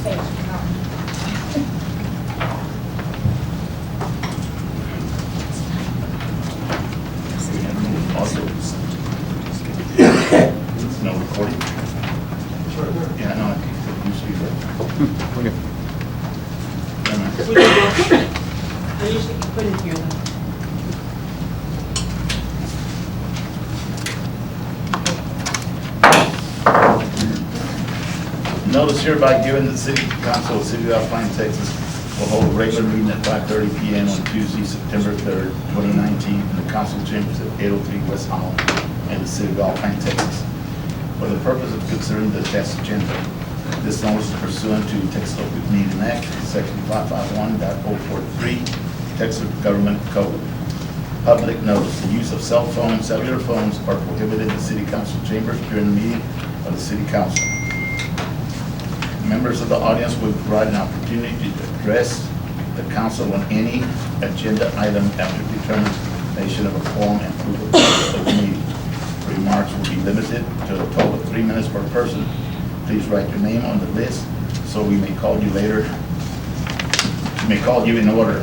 Also, no recording? Yeah, no, you see that. Okay. I usually put it here though. Notice hereby given that the City Council of the City of Alpine, Texas will hold a regular meeting at 5:30 p.m. on Tuesday, September 3rd, 2019, in the council chambers at 803 West Holland in the City of Alpine, Texas, for the purpose of considering the attached agenda. This notice is pursuant to Texas Open Meeting Act, Section 551.043, Texas Government Code. Public notice: the use of cell phones, cellular phones are prohibited in the City Council chambers during the meeting of the City Council. Members of the audience will provide an opportunity to address the council on any agenda item after determination of a quorum and approval of the meeting. Remarks will be limited to a total of 3 minutes per person. Please write your name on the list so we may call you later. We may call you in order.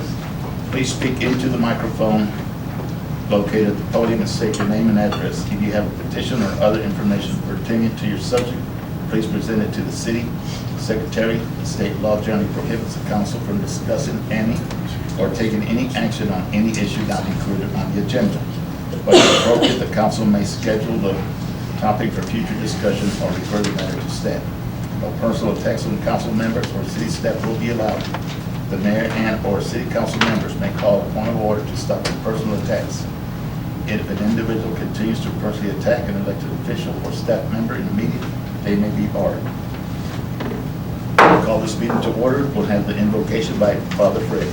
Please speak into the microphone located at the podium and state your name and address. If you have a petition or other information pertaining to your subject, please present it to the city secretary. The state law generally prohibits the council from discussing any or taking any action on any issue not included on the agenda. But if appropriate, the council may schedule the topic for future discussion or refer the matter to staff. No personal attacks on council members or city staff will be allowed. The mayor and or city council members may call a point of order to stop the personal attacks. If an individual continues to personally attack an elected official or staff member in a meeting, they may be barred. We'll call this meeting to order. We'll have the invocation by Father Fred.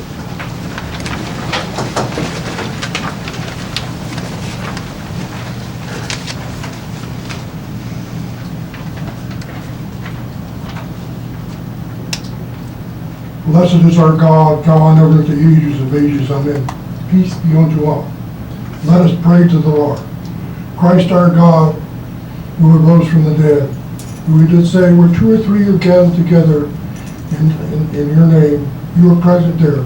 Blessed is our God, God over the ages of ages. Amen. Peace be unto all. Let us pray to the Lord. Christ our God, who arose from the dead, who did say, where 2 or 3 are gathered together in your name, you are present there.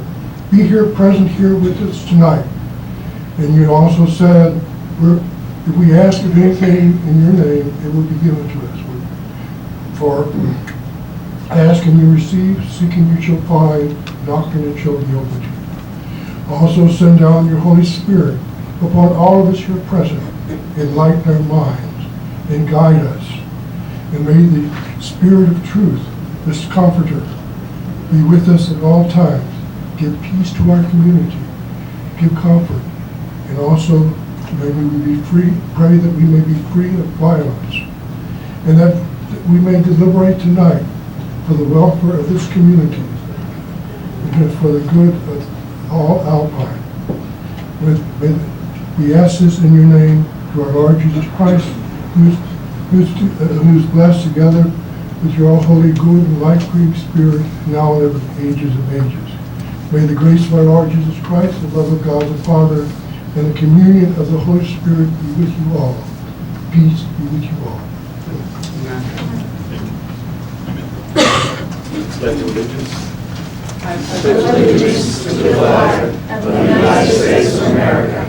Be here, present here with us tonight. And you also said, if we ask of anything in your name, it will be given to us. For ask and you receive, seeking you shall find, knocking it shall be opened to you. Also send down your Holy Spirit upon all of us here present, enlighten our minds, and guide us. And may the Spirit of truth, this Comforter, be with us at all times, give peace to our community, give comfort, and also may we be free, pray that we may be free of violence, and that we may deliberate tonight for the welfare of this community, and for the good of all Alpine. We ask this in your name, to our Lord Jesus Christ, who's blessed together with your all holy, good, and life-giving Spirit, now and ever, ages of ages. May the grace of our Lord Jesus Christ, the love of God the Father, and the communion of the Holy Spirit be with you all. Peace be with you all. Pledge of allegiance. I pledge allegiance to the flag of the United States of America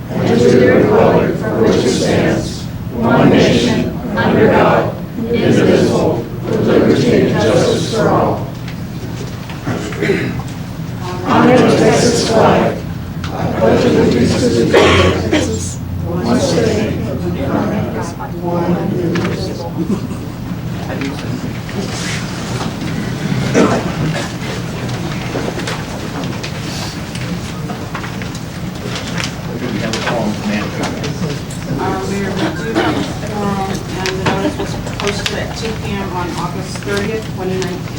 and to the republic for which it stands, one nation, under God, indivisible, with liberty and justice for all. Honor the Texas flag. I pledge allegiance to the flag of Texas, one state, under God, one indivisible. We have a quorum, ma'am. Mayor, we do have a quorum, and the notice was posted at 2 p.m. on August 30th, 2019.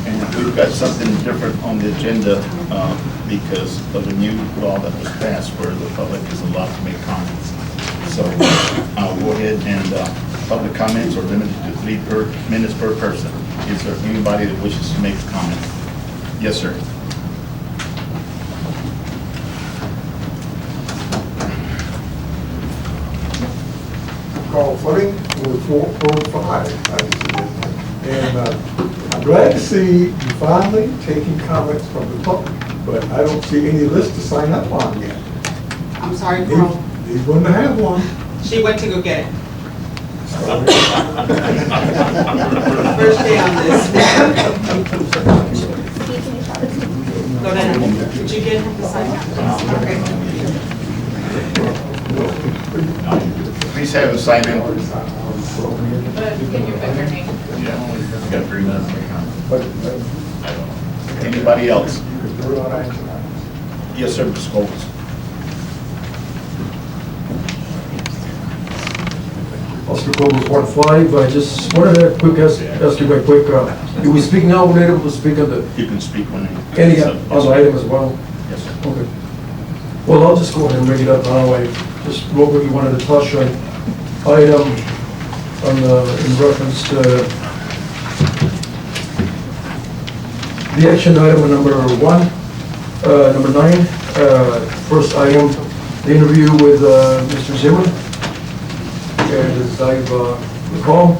And we've got something different on the agenda because of the new law that was passed where the public is allowed to make comments. So I'll go ahead and public comments are limited to 3 minutes per person. Is there anybody that wishes to make a comment? Yes, sir. Carl Fleming, Ward 405. And I'm glad to see you finally taking comments from the public, but I don't see any list to sign up on yet. I'm sorry, Carl. He's going to have one. She went to go get it. First day on this. Go down. Did you get him to sign up? Okay. Please have a sign in. But can you put your name? Yeah, got 3 minutes. Anybody else? Yes, sir, Ms. Coles. Oscar Cobos, Ward 5. I just wanted to ask you very quick, do we speak now, we're able to speak on the, You can speak when you... any other item as well? Yes, sir. Okay. Well, I'll just go ahead and bring it up now. I just real quickly wanted to touch on item in reference to the action item number 1, number 9. First item, the interview with Mr. Zimmer. And as I recall,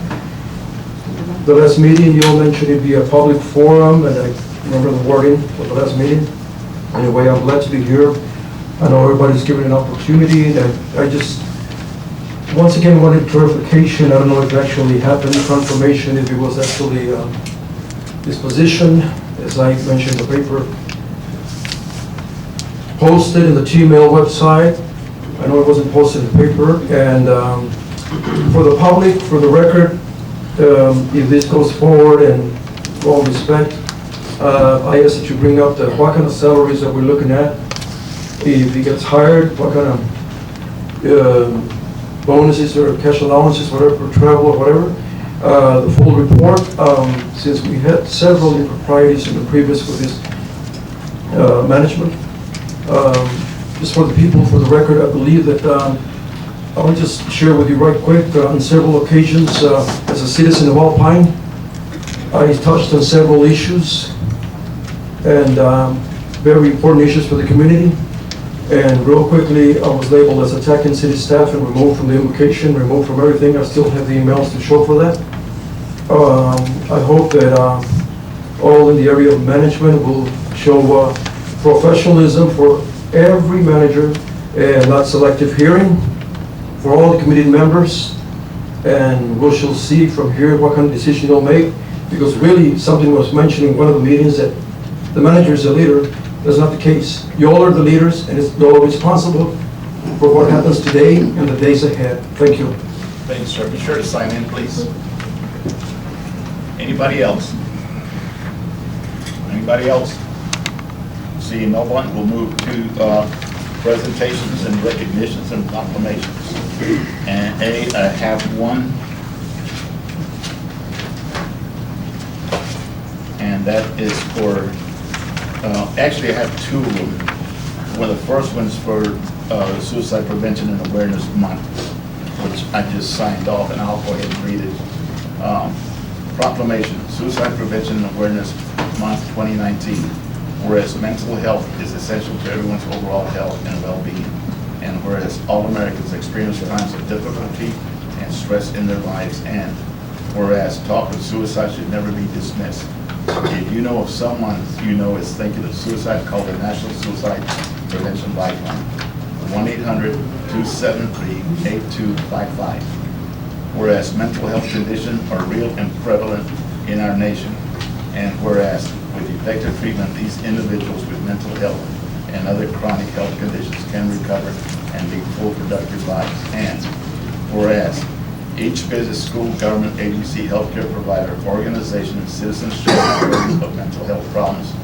the last meeting, you all mentioned it'd be a public forum, and I remember the wording for the last meeting. Anyway, I'm glad to be here. I know everybody's given an opportunity, and I just, once again, wanted clarification. I don't know if it actually happened, confirmation, if it was actually this position, as I mentioned in the paper, posted in the Gmail website. I know it wasn't posted in the paper, and for the public, for the record, if this goes forward, and with all respect, I ask that you bring up what kind of salaries that we're looking at. If he gets hired, what kind of bonuses or cash allowances, whatever, for travel or whatever. The full report, since we had several improprieties in the previous with this management. Just for the people, for the record, I believe that I want to just share with you right quick, on several occasions, as a citizen of Alpine, I touched on several issues, and very important issues for the community. And real quickly, I was labeled as attacking city staff and removed from the invocation, removed from everything. I still have the emails to show for that. I hope that all in the area of management will show professionalism for every manager, and not selective hearing for all the committee members. And we shall see from here what kind of decision they'll make, because really something was mentioned in one of the meetings that the manager is a leader. That's not the case. You all are the leaders, and you're all responsible for what happens today and the days ahead. Thank you. Thank you, sir. Be sure to sign in, please. Anybody else? Anybody else? Seeing no one, we'll move to presentations and recognitions and proclamations. And I have one. And that is for, actually I have 2 of them. Well, the first one's for Suicide Prevention and Awareness Month, which I just signed off, and I'll go ahead and read it. Proclamation, Suicide Prevention and Awareness Month 2019. Whereas mental health is essential to everyone's overall health and well-being, and whereas all Americans experience times of difficulty and stress in their lives, and whereas talk of suicide should never be dismissed. If you know of someone you know is thinking of suicide, call the National Suicide Prevention Lifeline, 1-800-273-8255. Whereas mental health conditions are real and prevalent in our nation, and whereas with effective treatment, these individuals with mental health and other chronic health conditions can recover and lead full productive lives. And whereas each business, school, government, agency, healthcare provider, organization, and citizen should be aware of mental health problems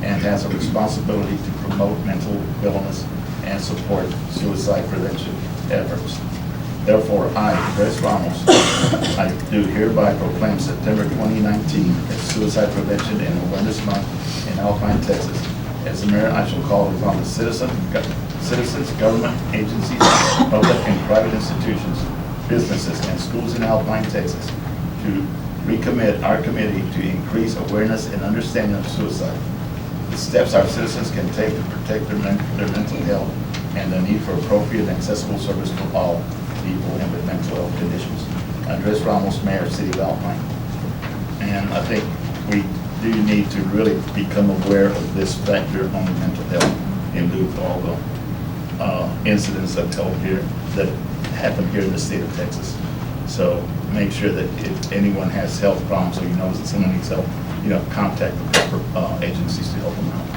and has a responsibility to promote mental wellness and support suicide prevention efforts. Therefore, I, Andres Ramos, I do hereby proclaim September 2019 as Suicide Prevention and Awareness Month in Alpine, Texas. As the mayor, I shall call upon the citizens, government agencies, public and private institutions, businesses, and schools in Alpine, Texas, to recommit our committee to increase awareness and understanding of suicide, the steps our citizens can take to protect their mental health, and the need for appropriate and accessible service for all people and with mental health conditions. Andres Ramos, Mayor, City of Alpine. And And I think we do need to really become aware of this factor on mental health in lieu of all the incidents that told here, that happened here in the state of Texas. So make sure that if anyone has health problems or you notice that someone needs help, contact the proper agencies to help them out.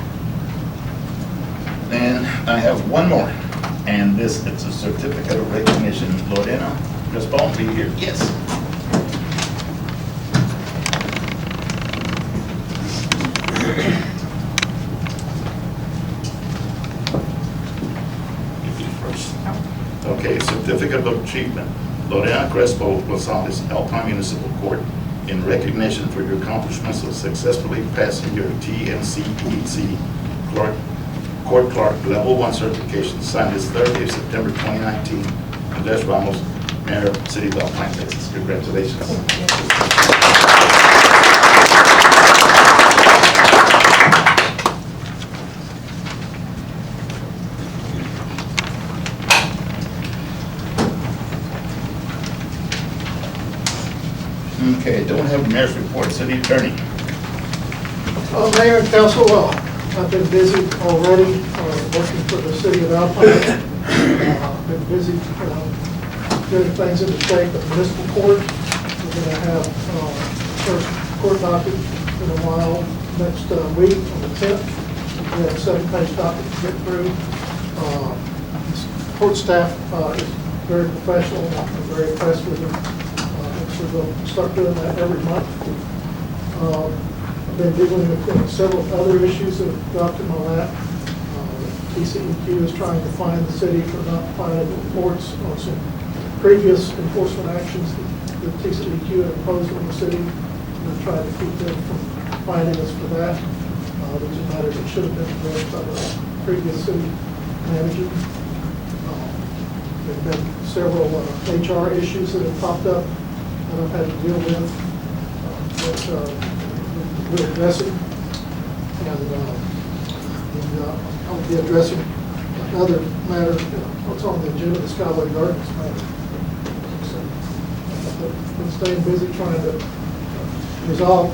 And I have one more, and it's a certificate of recognition. Lorena, Ms. Bone, be here? Yes. Okay, certificate of achievement. Lorena Crespo Rosales, Alpine Municipal Court, in recognition for your accomplishments of successfully passing your TNCEC Court Clerk Level 1 certification, signed this Thursday, September 2019. Andres Ramos, Mayor, City of Alpine, Texas. Congratulations. Okay, don't have a mayor's report. City Attorney. Mayor and council, I've been busy already working for the city of Alpine. I've been busy doing things in the state of municipal court. We're going to have first court docket in a while next week on the 10th. We have a 7-page docket to get through. Court staff is very professional. I'm very impressed with them. So we'll start doing that every month. I've been dealing with several other issues that have dropped in my lap. TCEQ is trying to fine the city for not filing reports on some previous enforcement actions that TCEQ had imposed on the city. We're trying to keep them from fining us for that, which is a matter that should have been addressed by the previous city manager. There have been several HR issues that have popped up that I've had to deal with, that we're addressing. And I'll be addressing another matter, what's on the agenda, the Skyway Gardens matter. So I've been staying busy trying to resolve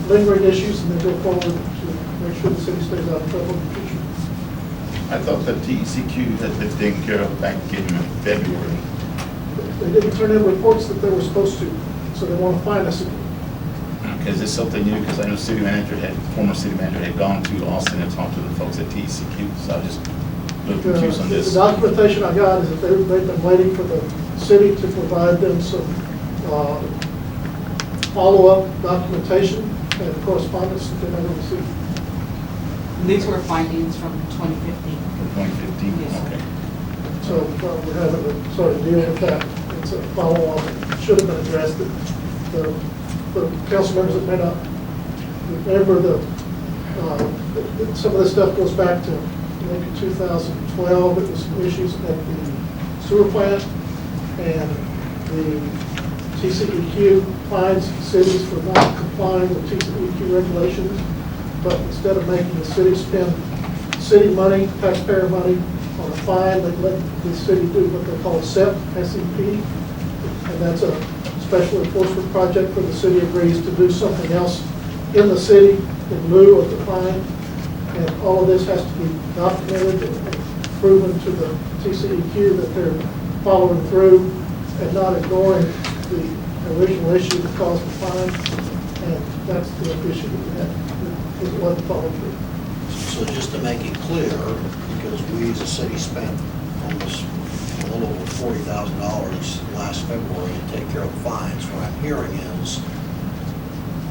lingering issues and then go forward to make sure the city stays out of trouble in the future. I thought that TCEQ had been taken care of back in February. They didn't turn in reports that they were supposed to, so they want to fine us again. Okay, is this something new? Because I know former city manager had gone to Austin and talked to the folks at TCEQ, so I just a little confused on The this. documentation I got is that they've been waiting for the city to provide them some follow-up documentation and correspondence that they never received. These were findings from 2015. For 2015, Yes. okay. So we're having to sort of deal with that. It's a follow-up that should have been addressed. The council members that may not remember some of this stuff goes back to, I think, in 2012. It was issues at the sewer plant, and the TCEQ fines cities for not complying with TCEQ regulations. But instead of making the city spend city money, taxpayer money, on a fine, they let the city do what they call SEP, S-E-P, and that's a special enforcement project where the city agrees to do something else in the city in lieu of the fine. And all of this has to be documented and proven to the TCEQ that they're following through and not ignoring the original issue that caused the fine. And that's the issue that we had, is it wasn't followed through. So just to make it clear, because we as a city spent almost a little over $40,000 last February to take care of the fines, what I'm hearing is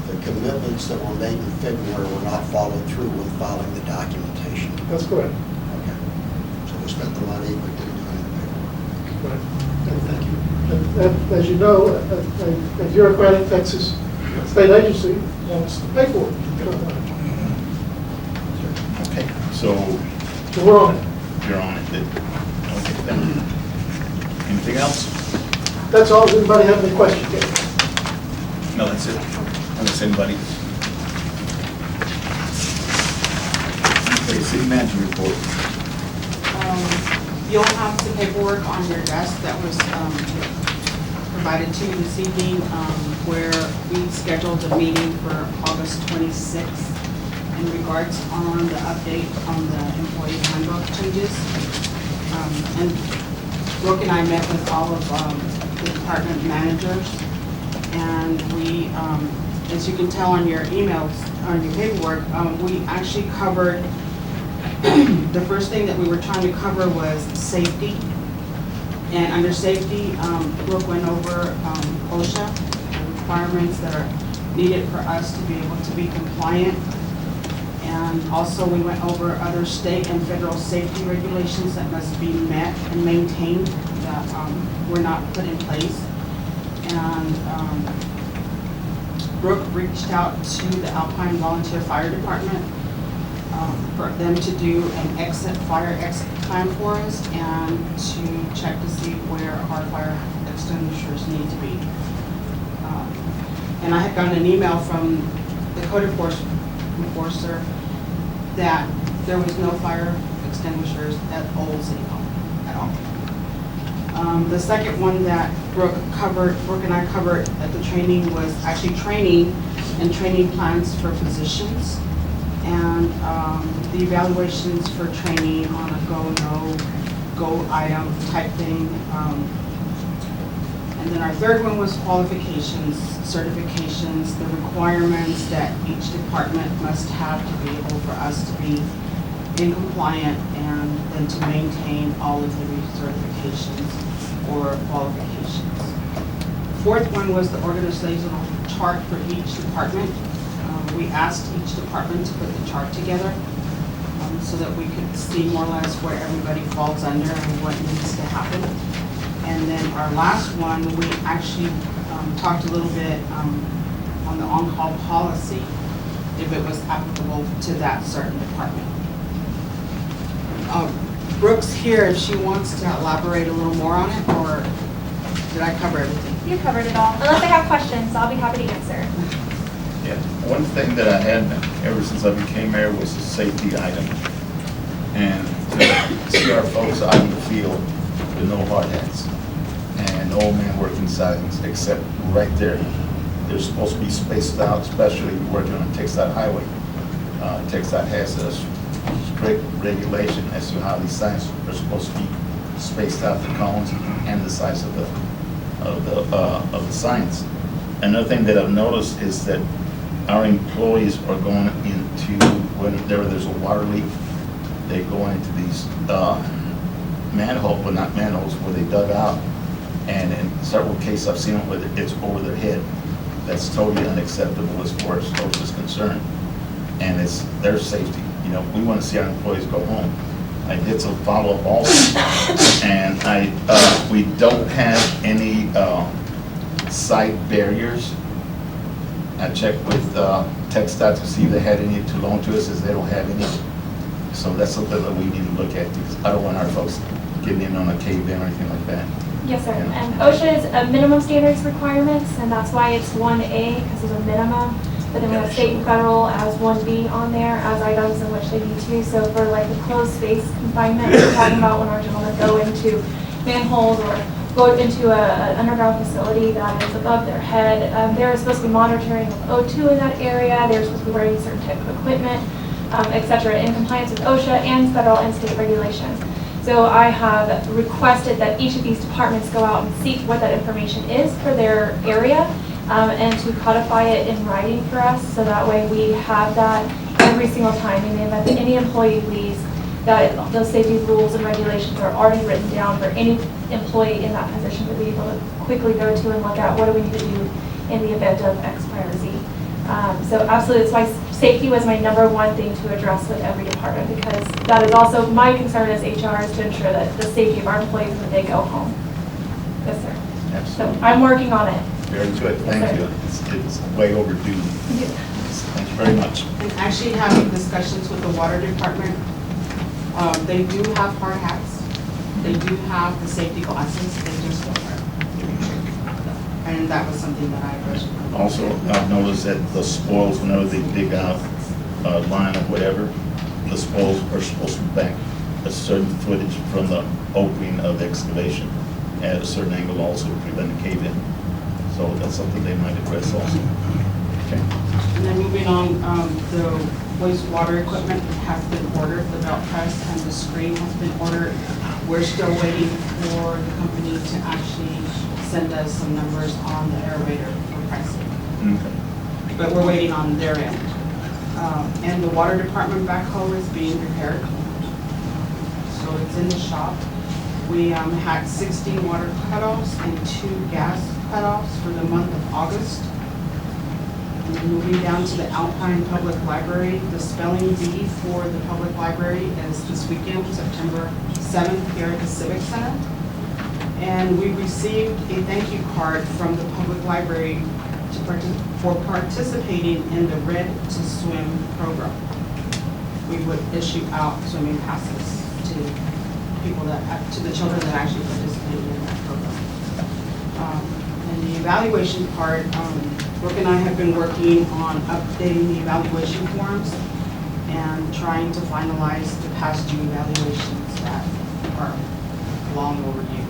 the commitments that were made in February were not followed through with filing the documentation. That's correct. Okay. So we spent the money, but didn't do any paperwork. Right. Thank you. And as you know, a bureaucratic Texas state agency wants the paperwork. Okay, so So we're on it. you're on it. Okay, thank you. Anything else? That's all. Does anybody have any questions? No, that's it. Unless anybody. Okay, city manager report. You'll have the paperwork on your desk that was provided to you this evening, where we scheduled a meeting for August 26th in regards on the update on the employee handbook changes. And Brooke and I met with all of the department managers, and we, as you can tell on your emails, on your paperwork, we actually covered, the first thing that we were trying to cover was safety. And under safety, Brooke went over OSHA, the requirements that are needed for us to be able to be compliant. And also we went over other state and federal safety regulations that must be met and maintained that were not put in place. And Brooke reached out to the Alpine Volunteer Fire Department for them to do an fire exit plan for us and to check to see where our fire extinguishers need to be. And I had gotten an email from the code enforcer that there was no fire extinguishers at Old City Hall at all. The second one that Brooke and I covered at the training was actually training and training plans for physicians, and the evaluations for training on a go, no, go item type thing. And then our third one was qualifications, certifications, the requirements that each department must have to be able for us to be in compliant and then to maintain all of the certifications or qualifications. Fourth one was the organizational chart for each department. We asked each department to put the chart together so that we could see more or less where everybody falls under and what needs to happen. And then our last one, we actually talked a little bit on the on-call policy, if it was applicable to that certain department. Brooke's here if she wants to elaborate a little more on it, or did I cover everything? You covered it all. Unless I have questions, I'll be happy to answer. Yeah, one thing that I had ever since I became mayor was a safety item. And to see our folks out in the field with no hard hats and old men working silence, except right there. They're supposed to be spaced out, especially working on TxDOT highway. TxDOT has a strict regulation as to how these signs are supposed to be spaced out, the cones and the size of the signs. Another thing that I've noticed is that our employees are going into, whenever there's a water leak, they go into these manholes, well, not manholes, where they dug out. And in several cases, I've seen it where it's over their head. That's totally unacceptable as far as OSHA is concerned. And it's their safety. You know, we want to see our employees go home. I did some follow-up also, and we don't have any site barriers. I checked with TxDOT to see if they had any to loan to us, as they don't have any. So that's something that we need to look at, because I don't want our folks getting in on a cave-in or anything like that. Yes, sir. And OSHA is a minimum standards requirements, and that's why it's 1A, because it's a minimum. But then we have state and federal as 1B on there as items in which they need to. So for like the closed space confinement, we're talking about when our gentlemen go into manholes or go into an underground facility that is above their head. They're supposed to be monitoring O2 in that area. They're supposed to be wearing certain type of equipment, et cetera, in compliance with OSHA and federal and state regulations. So I have requested that each of these departments go out and seek what that information is for their area, and to codify it in writing for us, so that way we have that every single time in the event that any employee leaves, that those safety rules and regulations are already written down for any employee in that position to be able to quickly go to and look at what do we need to do in the event of X, Y, or Z. So absolutely, that's why safety was my #1 thing to address with every department, because that is also my concern as HR, is to ensure that the safety of our employees when they go home. Yes, sir. Absolutely. So I'm working on it. Very good, thank you. It's way overdue. Yeah. Thank you very much. And actually having discussions with the water department, they do have hard hats. They do have the safety glasses, they just don't wear them. And that was something that I addressed. Also, I've noticed that the spoils, whenever they dig out a line or whatever, the spoils are supposed to back a certain footage from the opening of the excavation at a certain angle also to prevent a cave-in. that's something they might address also. Okay. And then moving on, the wastewater equipment has been ordered, the belt press and the screen has been ordered. We're still waiting for the company to actually send us some numbers on the aerator for pricing. Okay. But we're waiting on their end. And the water department backhoe is being repaired. So it's in the shop. We had 16 water cutoffs and 2 gas cutoffs for the month of August. And then moving down to the Alpine Public Library, the spelling bee for the public library is this weekend, September 7th, here at the Civic Center. And we received a thank you card from the public library for participating in the Red to Swim program. We would issue out swimming passes to people to the children that actually participated in that program. And the evaluation part, Brooke and I have been working on updating the evaluation forms and trying to finalize the past due evaluations that are long overdue.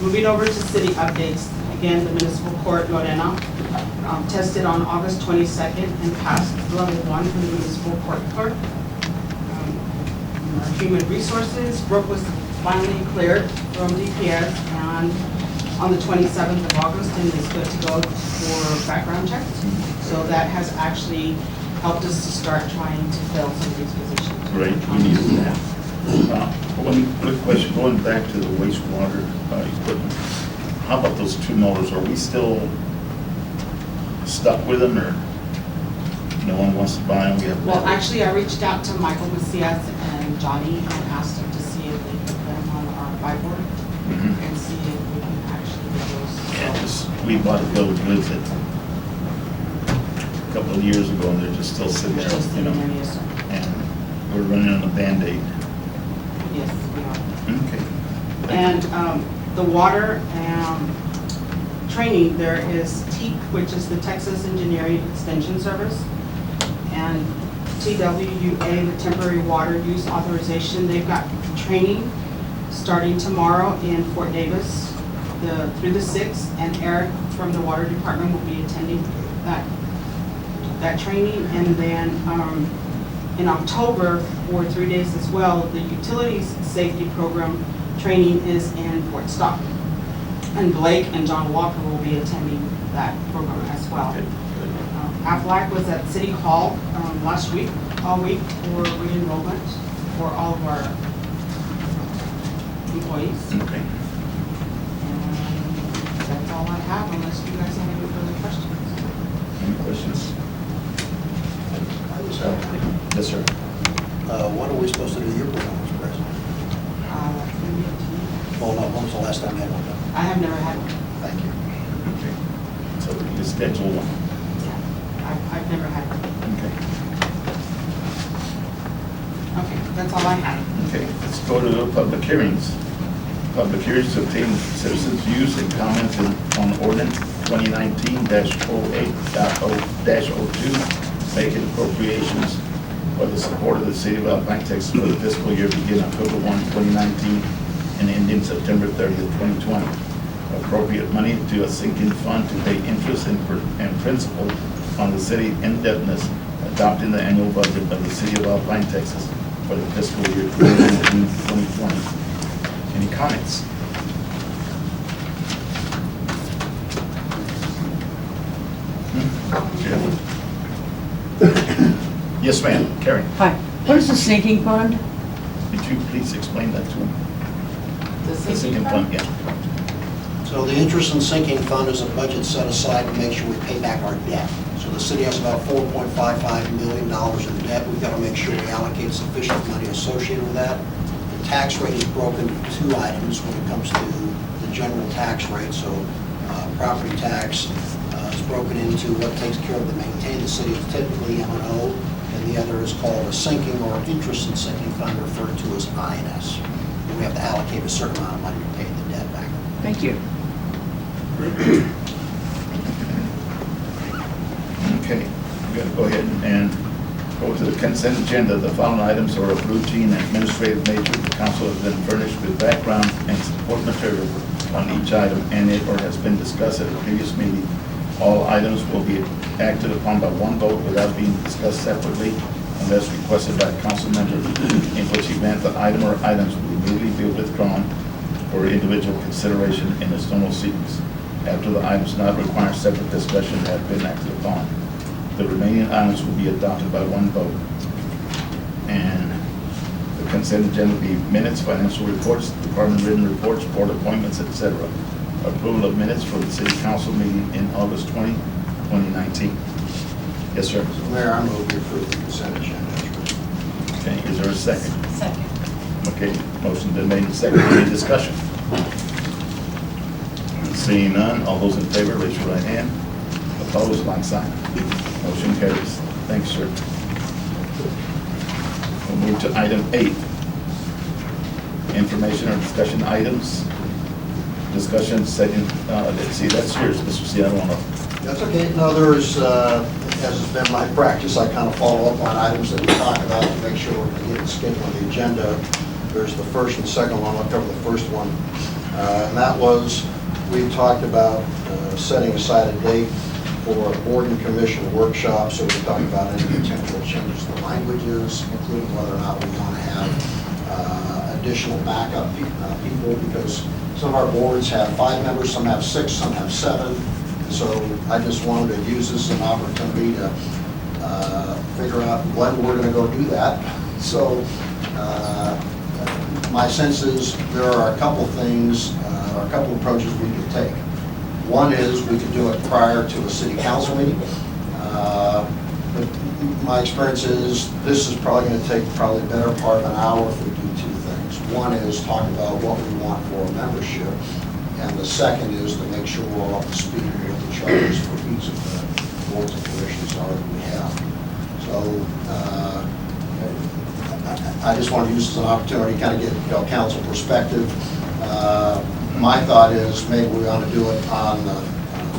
Moving over to city updates, again, the municipal court Lorena tested on August 22nd and passed level 1 for the municipal court clerk. Our human resources, Brooke was finally cleared from DPS and on the 27th of August and is good to go for background checks. So that has actually helped us to start trying to fill some of these positions. Right, we needed that. One quick question, going back to the wastewater equipment, how about those 2 motors? Are we still stuck with them, or no one wants to buy them? We have Well, actually, I reached out to Michael Macias and Johnny and asked them to see if they put them on our buy board Mhm. and see if we can actually get those. Yeah, just, we bought a bill of goods a couple of years ago, and they're just still sitting there, Just you in know, there, yes, sir. and we're running on a Band-Aid. Yes, we are. Okay. And the water training, there is TEAC, which is the Texas Engineering Extension Service, and TWUA, the Temporary Water Use Authorization. They've got training starting tomorrow in Fort Davis through the 6th, and Eric from the Water Department will be attending that training. And then in October, for 3 days as well, the Utilities Safety Program training is in Fort Stockton. And Blake and John Walker will be attending that program as well. Good. Aflac was at City Hall last week, all week, for re-enrollment for all of our employees. Okay. And that's all I have, unless you guys have any further questions. Any questions? Yes, sir. When are we supposed to do your performance appraisal? Maybe up to you. Well, no, when was the last time you had one done? I have never had one. Thank you. Okay. So you schedule one. Yeah, I've never had one. Okay. Okay, that's all I have. Okay, let's go to public hearings. Public hearings to obtain citizens' views and comments on ordinance 2019-08.0-02, making appropriations for the support of the city of Alpine, Texas for the fiscal year beginning October 1, 2019 and ending September 30th, 2020. Appropriate money to a sinking fund to pay interest and principal on the city indebtedness, adopting the annual budget of the city of Alpine, Texas for the fiscal year 2019-2020. Any comments? Yes, ma'am. Karen, Hi, what is the sinking fund? could you please explain that to him? The The sinking fund, yeah. So the interest and sinking fund is a budget set aside to make sure we pay back our debt. So the city has about $4.55 million in debt. We've got to make sure we allocate sufficient money associated with that. The tax rate is broken into 2 items when it comes to the general tax rate. So property tax is broken into what takes care of the maintain the city, is typically M&O, and the other is called a sinking or interest and sinking fund, referred to as INS. And we have to allocate a certain amount of money to pay the debt back. Thank you. Okay, we're going to go ahead and go to the consent agenda. The following items are of routine and administrative nature. The council has been furnished with background and support material on each item ended or has been discussed at a previous meeting, all items will be acted upon by one vote without being discussed separately unless requested by a council member, in which event the item or items will immediately be withdrawn for individual consideration in its normal sequence. After the items not requiring separate discussion have been acted upon, the remaining items will be adopted by one vote. And the consent agenda will be minutes, financial reports, department written reports, board appointments, etc. Approval of minutes for the city council meeting in August 20, 2019. Yes, sir. Mayor, I move we approve the consent agenda. Okay, is there a second? Second. Okay, motion been made and seconded. Any discussion? Seeing none, all those in favor, raise your right hand. Opposed, like sign. Motion carries. Thanks, sir. We'll move to item 8. Information or discussion items. Discussion setting, let's see, that's yours, Mr. C. I don't want to. That's okay. No, there's, as has been my practice, I kind of follow up on items that we talk about to make sure we're going to get it scheduled on the agenda. There's the first and second one. I'll cover the first one. And that was, we talked about setting aside a date for a board and commission workshop. So we talked about any potential changes to the languages, including whether or not we want to have additional backup people, because some of our boards have 5 members, some have 6, some have 7. So I just wanted to use this as an opportunity to figure out when we're going to go do that. So my sense is there are a couple things, or a couple approaches we could take. One is we could do it prior to a city council meeting. But my experience is this is probably going to take probably the better part of an hour if we do 2 things. One is talk about what we want for membership, and the second is to make sure we're all up to speed with what the charters for each of the boards and commissions are that we have. So I just want to use this as an opportunity to kind of get council perspective. My thought is maybe we ought to do it on the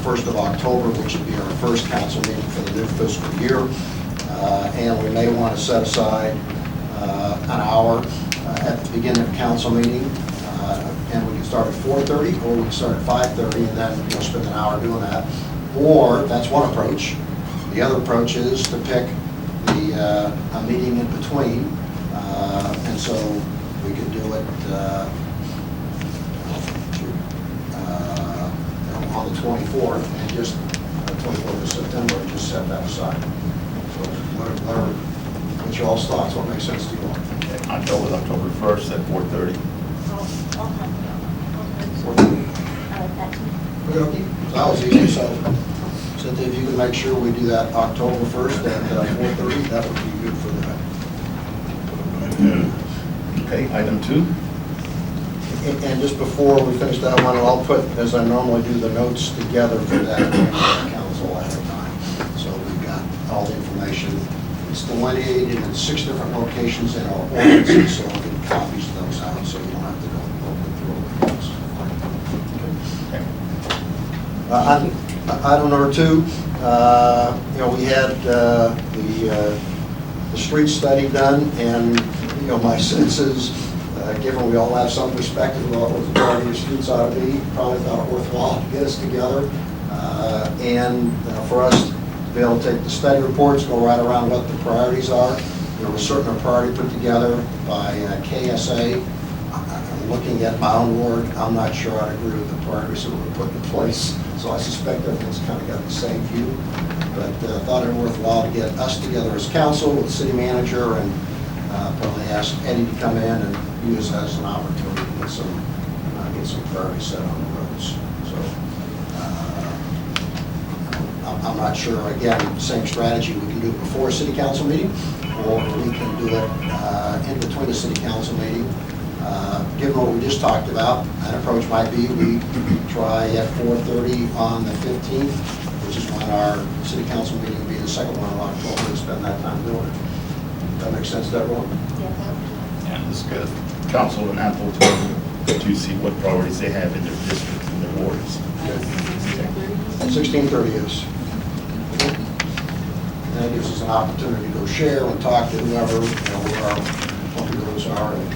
1st of October, which would be our first council meeting for the new fiscal year. And we may want to set aside an hour at the beginning of the council meeting. And we can start at 4:30, or we can start at 5:30 and then spend an hour doing that. Or that's one approach. The other approach is to pick a meeting in between. And so we could do it on the 24th, and just 24th of September, and just set that aside. So whatever, what's your all's thoughts? What makes sense to you all? I'll go with October 1st at 4:30. That was easy, so Cynthia, if you can make sure we do that October 1st at 4:30, that would be good for that. Okay, item 2. And just before we finish that one, I'll put, as I normally do, the notes together for that council ahead of time. So we've got all the information. It's delineated in 6 different locations in our ordinances, so I'll get copies of those out, so you don't have to go open through all the notes. Item number 2, we had the street study done, and my sense is, given we all have some perspective about what the priority of streets ought to be, probably thought it worthwhile to get us together, and for us to be able to take the study reports, go right around what the priorities are. There was certainly a priority put together by KSA. I'm looking at my own work. I'm not sure I'd agree with the priorities that were put in place, so I suspect everyone's kind of got the same view. But thought it worthwhile to get us together as council with the city manager, and probably ask Eddie to come in and use that as an opportunity to get some priorities set on the roads. So I'm not sure, again, same strategy, we can do it before a city council meeting, or we can do it in between a city council meeting. Given what we just talked about, an approach might be we try at 4:30 on the 15th, which is when our city council meeting will be the second one in October, and spend that time doing it. That makes sense to everyone? And this gives council an ample time to see what priorities they have in their district and their wards. 16:30 is. And that gives us an opportunity to go share and talk to whoever, where our, what the goals are, and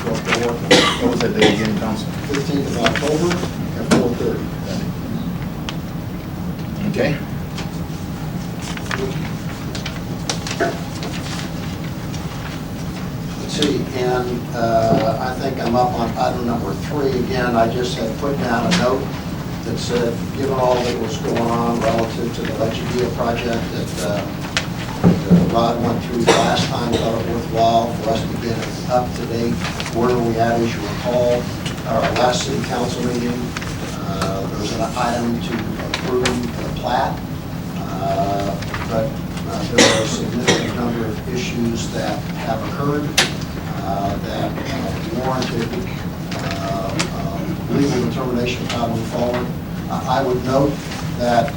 What was that day again, Council? 15th of October at 4:30. Okay. Let's see, and I think I'm up on item number 3. Again, I just had put down a note that said, given all that was going on relative to the Lechidia project that Rod went through last time, thought it worthwhile for us to get up to date where we at. As you recall, our last city council meeting, there was an item to approve the plat, but there are a significant number of issues that have occurred that warranted legal determination of how to move forward. I would note that,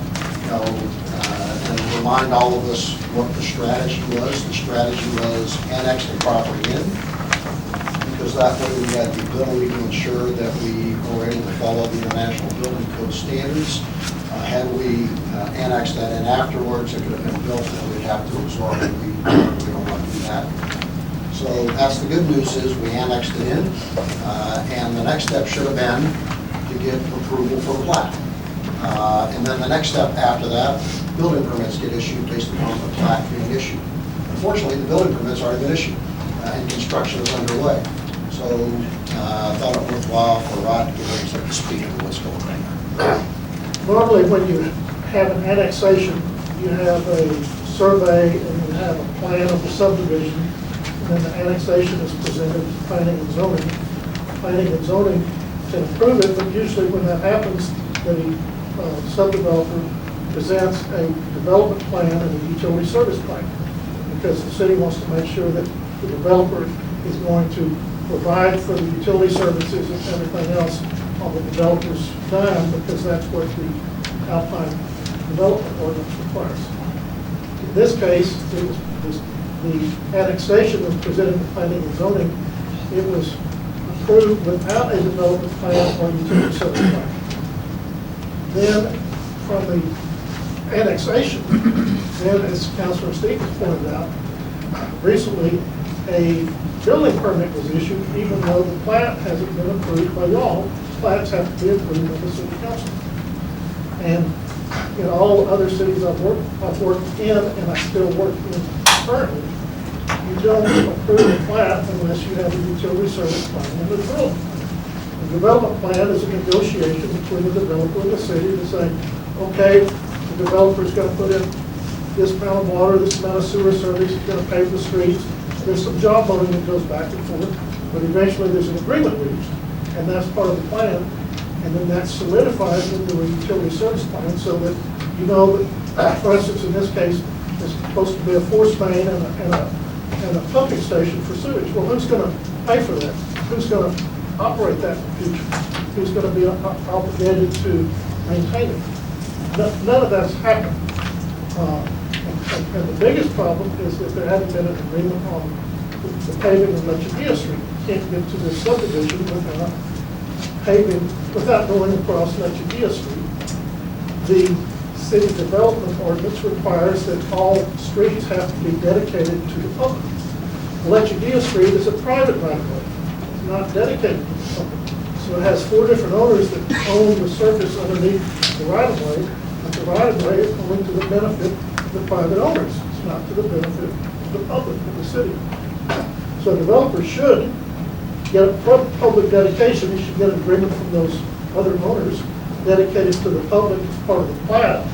and remind all of us what the strategy was. The strategy was annex the property in, because that way we had the ability to ensure that we were able to follow the International Building Code standards. Had we annexed that in afterwards, it could have been built, and we'd have to absorb it. We don't want to do that. So that's the good news, is we annexed it in, and the next step should have been to get approval for the plat. And then the next step after that, building permits get issued based upon the plat being issued. Unfortunately, the building permits already been issued, and construction is underway. So I thought it worthwhile for Rod to get us up to speed on what's going on there. Normally, when you have an annexation, you have a survey and you have a plan of the subdivision, and then the annexation is presented to planning and zoning. Planning and zoning can approve it, but usually when that happens, the subdeveloper presents a development plan and a utility service plan, because the city wants to make sure that the developer is going to provide for the utility services and everything else on the developer's dime, because that's what the Alpine Development Ordinance requires. In this case, the annexation was presented to planning and zoning. It was approved without a development plan or utility service plan. Then, from the annexation, then, as Councilor Stevens pointed out, recently a building permit was issued, even though the plat hasn't been approved by y'all. Plats have to be approved by the city council. And in all other cities I've worked in, and I still work in currently, you don't approve a plat unless you have a utility service plan and a development plan. The development plan is a negotiation between the developer and the city to say, okay, the developer's going to put in this amount of water, this amount of sewer service, he's going to pave the streets. There's some job loading that goes back and forth, but eventually there's an agreement reached, and that's part of the plan. And then that solidifies into a utility service plan, so that you know that, for instance, in this case, there's supposed to be a force main and a pumping station for sewage. Well, who's going to pay for that? Who's going to operate that in the future? Who's going to be obligated to maintain it? None of that's happened. And the biggest problem is that there hadn't been an agreement on the paving of Lechidia Street. You can't get to this subdivision without paving, without going across Lechidia Street. The city development ordinance requires that all streets have to be dedicated to the public. Lechidia Street is a private right-of-way. It's not dedicated to the public. So it has 4 different owners that own the surface underneath the right-of-way, but the right-of-way is only to the benefit of the private owners. It's not to the benefit of the public, of the city. So a developer should get a public dedication. You should get an agreement from those other owners dedicated to the public as part of the plat,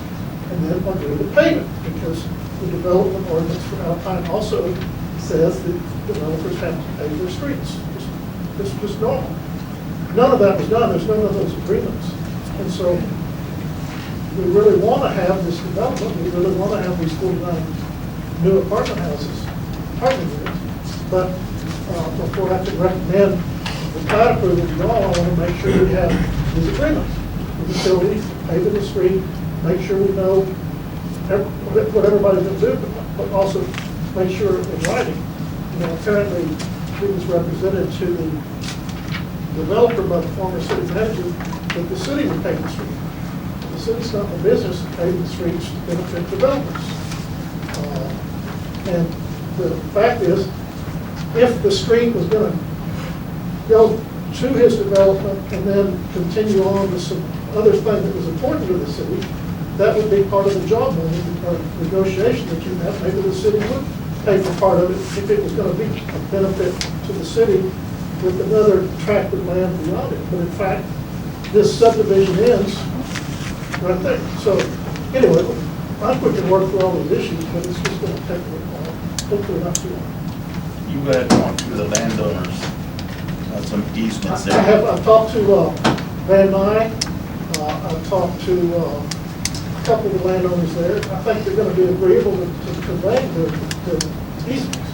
and then agree to payment, because the development ordinance for Alpine also says that developers have to pay their streets. It's just normal. None of that was done. There's none of those agreements. And so we really want to have this development. We really want to have these 49 new apartment houses, apartment units. But before I can recommend the plat approval to y'all, I want to make sure we have these agreements with utilities, paving the street, make sure we know what everybody's going to do, but also make sure in writing. You know, apparently it was represented to the developer by the former city manager that the city would pay the street. The city's not in the business of paving the streets to benefit developers. And the fact is, if the street was going to go to his development and then continue on to some other thing that was important to the city, that would be part of the job money or negotiation that you have. Maybe the city would pay for part of it if it was going to be a benefit to the city with another tract of land beyond it. But in fact, this subdivision ends right there. So anyway, I think we can work through all these issues, but it's just going to take a little while. Hopefully not too long. You had talked to the landowners, some easements there. I've talked to Van Nye, I've talked to a couple of the landowners there. I think they're going to be agreeable to convey the easements.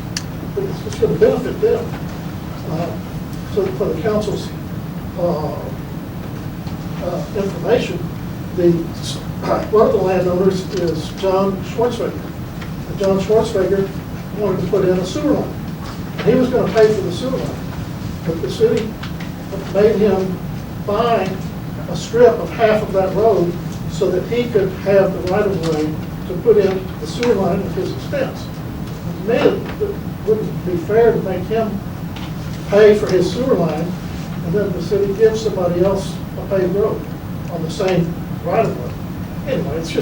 But it's going to benefit them. So for the council's information, one of the landowners is John Schwartzweger. And John Schwartzweger wanted to put in a sewer line. And he was going to pay for the sewer line. But the city made him buy a strip of half of that road so that he could have the right of way to put in the sewer line at his expense. To me, it wouldn't be fair to make him pay for his sewer line and then the city gives somebody else a paved road on the same right of way. Anyway, it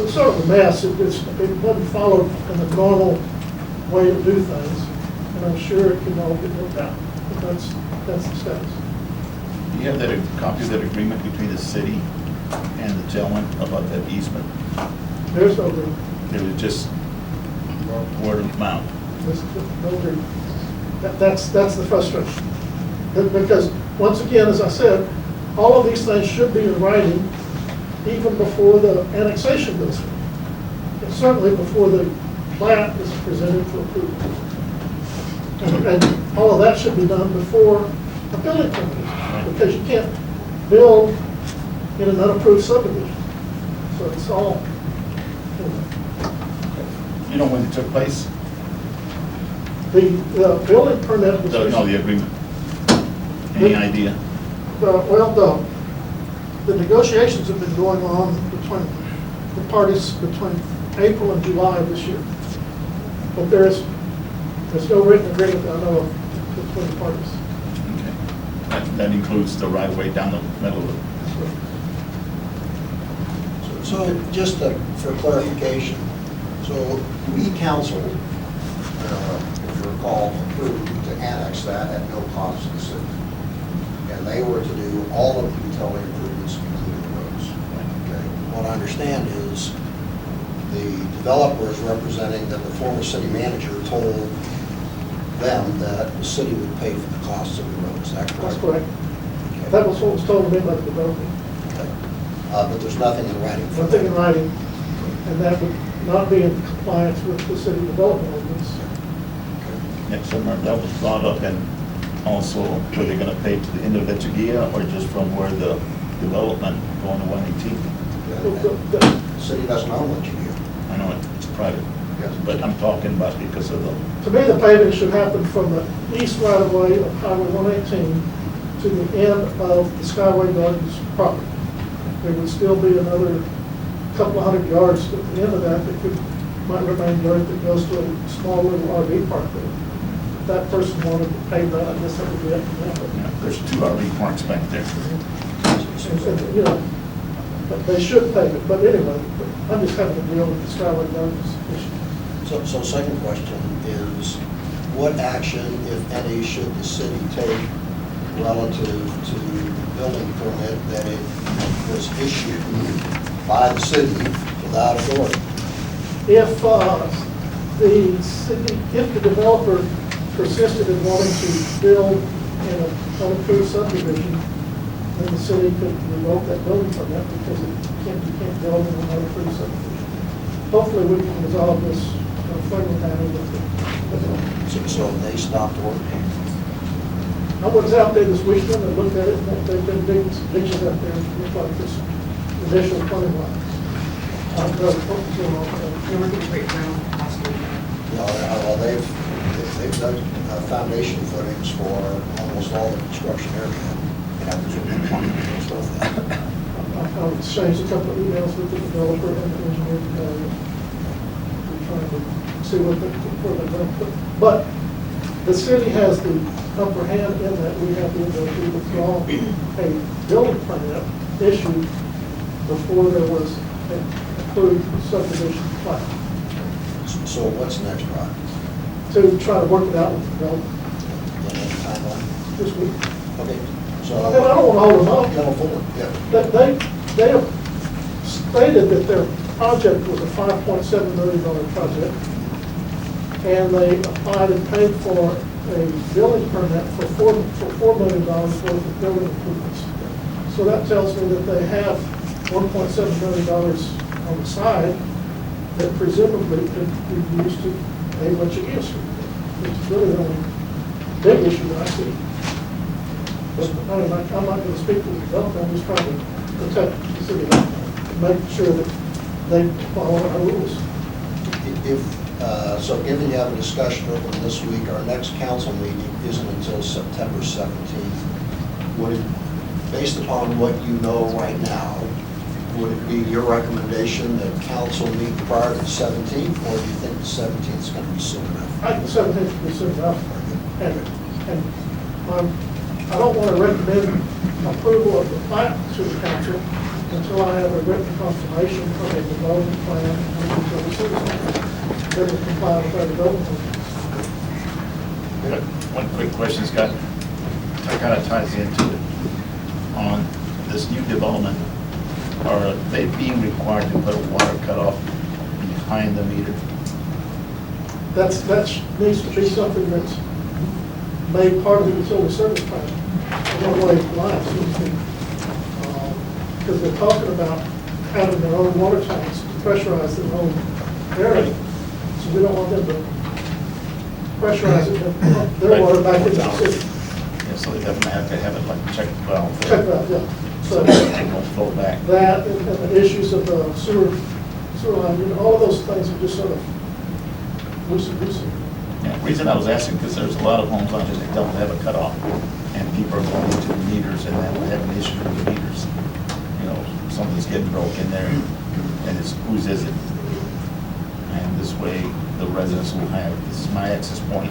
was sort of a mess. It wasn't followed in the normal way to do things. And I'm sure it can all get worked out. But that's the status. Do you have that, a copy of that agreement between the city and the gentleman about that easement? There's no agreement. It was just word of mouth. There's no agreement. That's the frustration. Because, once again, as I said, all of these things should be in writing even before the annexation goes through. And certainly before the plat is presented for approval. And all of that should be done before a building permit is, because you can't build in an unapproved subdivision. So it's all, You know when it took place? the building permit was No, issued. the agreement. Any idea? Well, the negotiations have been going on between the parties between April and July of this year. But there's no written agreement that I know of between the parties. Okay. That includes the right of way down the middle of it. So just for clarification, so we council, if you recall, approved to annex that at no cost to the city. And they were to do all of the utility improvements, including the roads. Okay. What I understand is the developer is representing that the former city manager told them that the city would pay for the costs of the roads. Is that correct? That's correct. Okay. That was what was told to me by the developer. Okay. But there's nothing in writing for Nothing in that. writing, and that would not be in compliance with the city development ordinance. Yeah, so that was brought up, and also, were they gonna pay to the end of Lechuguilla or just from where the development going to 118? The city doesn't own what you do. I know it's private, Yes. but I'm talking about because of the, To me, the paving should happen from the east right-of-way of Highway 118 to the end of the Skyway Gardens property. There would still be another couple of hundred yards at the end of that might remain dirt that goes to a small little RV park there. If that person wanted to pave that, I guess that would be up to them. you know, there's two RV parks back there. And, you know, but they should pave it, but anyway, I'm just having to deal with the Skyway Gardens issue. So second question is, what action, if any, should the city take relative to the building permit that it was issued by the city without authority? If the developer persisted in wanting to build in an unapproved subdivision, then the city could revoke that building permit because you can't build in an unapproved subdivision. Hopefully, we can resolve this in a friendly manner with the So they stopped working? I was out there this weekend and looked at it, and they've been digging some ditches out there, and it looked like this additional plumbing line. They were doing great ground last week. Well, they've done foundation footings for almost all the construction area. And I presume they're planning to install that. I exchanged a couple of emails with the developer and the engineer today. We're trying to see where they're going to put. But the city has the comprehend in that we have the ability to withdraw a building permit issued before there was an approved subdivision plan, So what's next, Rod? to try to work it out with the developer Any timeline? this week. Okay, so. And I don't want to hold them up. Go forward, yeah. That they have stated that their project was a $5.7 million project, and they applied and paid for a building permit for $4 million worth of building improvements. So that tells me that they have $1.7 million on the side that presumably could be used to pay what you use. It's really the only big issue that I see. But I mean, I'm not going to speak to the developer, I'm just trying to protect the city, make sure that they follow our rules. So given you have a discussion open this week, our next council meeting isn't until September 17th. Would it, based upon what you know right now, would it be your recommendation that council meet prior to the 17th, or do you think the 17th is going to be soon enough? I think the 17th would be soon enough. And I don't want to recommend approval of the plat to the council until I have a written confirmation of a development plan and utility service that will comply with our development. One quick question, Scott. That kind of ties into it. On this new development, are they being required to put a water cutoff behind the meter? That needs to be something that's made part of the utility service plan. One way lines, because they're talking about having their own water tanks to pressurize their own area. So we don't want them to pressurize it, and pump their water back into the city. Yeah, so they definitely have to have it like checked valve. Check that, yeah. So So it won't flow back. that and the issues of the sewer line, you know, all of those things are just sort of loosey-goosey. Yeah, the reason I was asking, because there's a lot of homes out there that don't have a cutoff, and people are going into the meters and then have an issue with the meters. You know, something's getting broke in there, and it's, whose is it? And this way, the residents will have, this is my access point.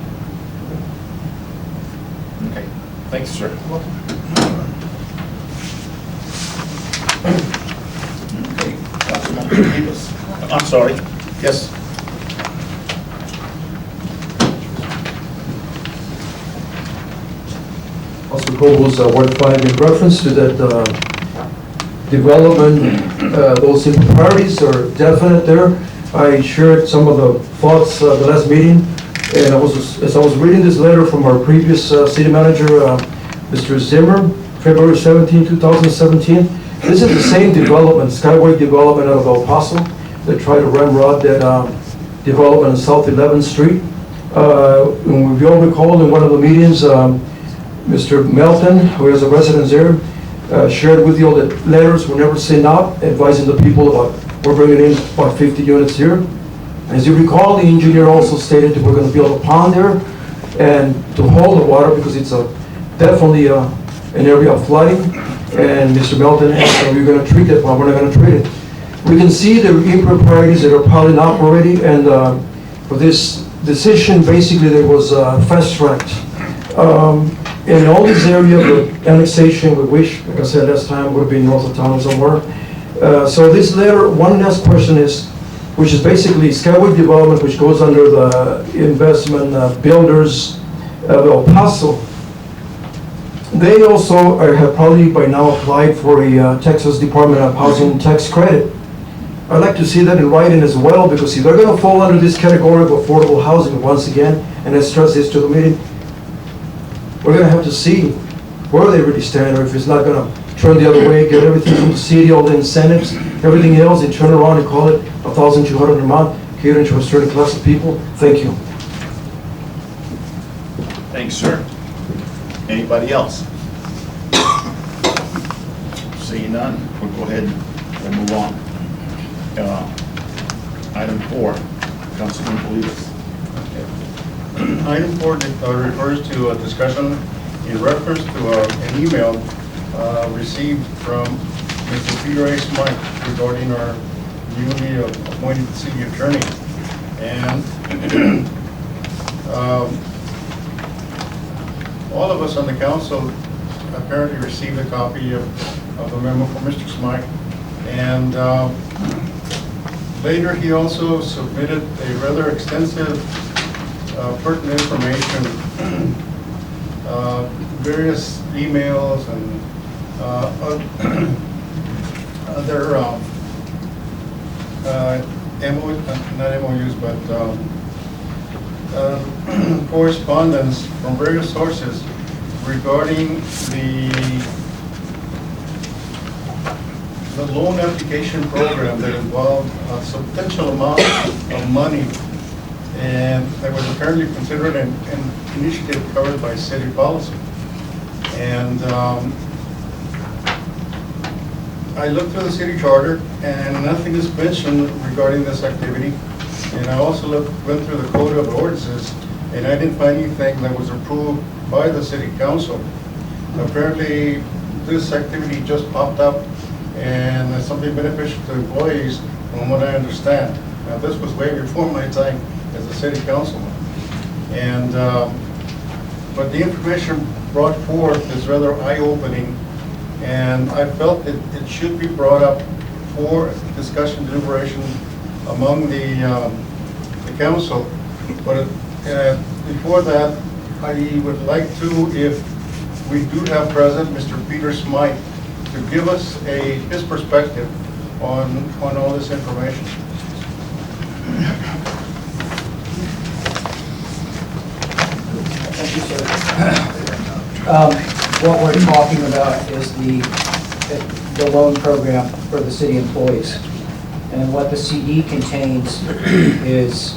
Okay, thanks, sir. Okay, Councilmember Rivas. I'm sorry, yes. Councilor Cobles, Ward 5, in reference to that development, those improprieties are definite there. I shared some of the thoughts the last meeting, and as I was reading this letter from our previous city manager, Mr. Zimmer, February 17, 2017, this is the same development, Skyway development out of El Paso, that tried to ramrod that development on South 11th Street. And we all recall in one of the meetings, Mr. Melton, who is a resident there, shared with you all that letters were never sent out advising the people about we're bringing in about 50 units here. As you recall, the engineer also stated that we're going to build a pond there and to hold the water because it's definitely an area of flooding. And Mr. Melton asked, are we going to treat it? Well, we're not going to treat it. We can see the improprieties that are piling up already, and for this decision, basically there was fast-tracked. In all this area, the annexation, we wish, like I said last time, would have been north of town somewhere. So this letter, one last question is, which is basically Skyway Development, which goes under the investment builders of El Paso. They also have probably by now applied for a Texas Department of Housing tax credit. I'd like to see that in writing as well, because if they're going to fall under this category of affordable housing once again, and I stress this to the meeting, we're going to have to see where they really stand, or if it's not going to turn the other way, get everything from the city, all the incentives, everything else, and turn around and call it $1,200 a month, catering to a certain class of people. Thank you. Thanks, sir. Anybody else? Seeing none, we'll go ahead and move on. Item 4, Councilman Police. Item 4 refers to a discussion in reference to an email received from Mr. Peter A. Smythe regarding our newly appointed city attorney. And all of us on the council apparently received a copy of the memo from Mr. Smythe. And later, he also submitted a rather extensive pertinent information, various emails and other not MOUs, but correspondence from various sources regarding the loan application program that involved a substantial amount of money, and that was apparently considered an initiative covered by city policy. And I looked through the city charter, and nothing is mentioned regarding this activity. And I also went through the code of ordinances, and I didn't find anything that was approved by the city council. Apparently, this activity just popped up, and it's something beneficial to employees, from what I understand. Now, this was way before my time as a city councilman. And, but the information brought forth is rather eye-opening, and I felt that it should be brought up for discussion, deliberation among the council. But before that, I would like to, if we do have present Mr. Peter Smythe, to give us his perspective on all this information. Thank you, sir. What we're talking about is the loan program for the city employees. And what the CD contains is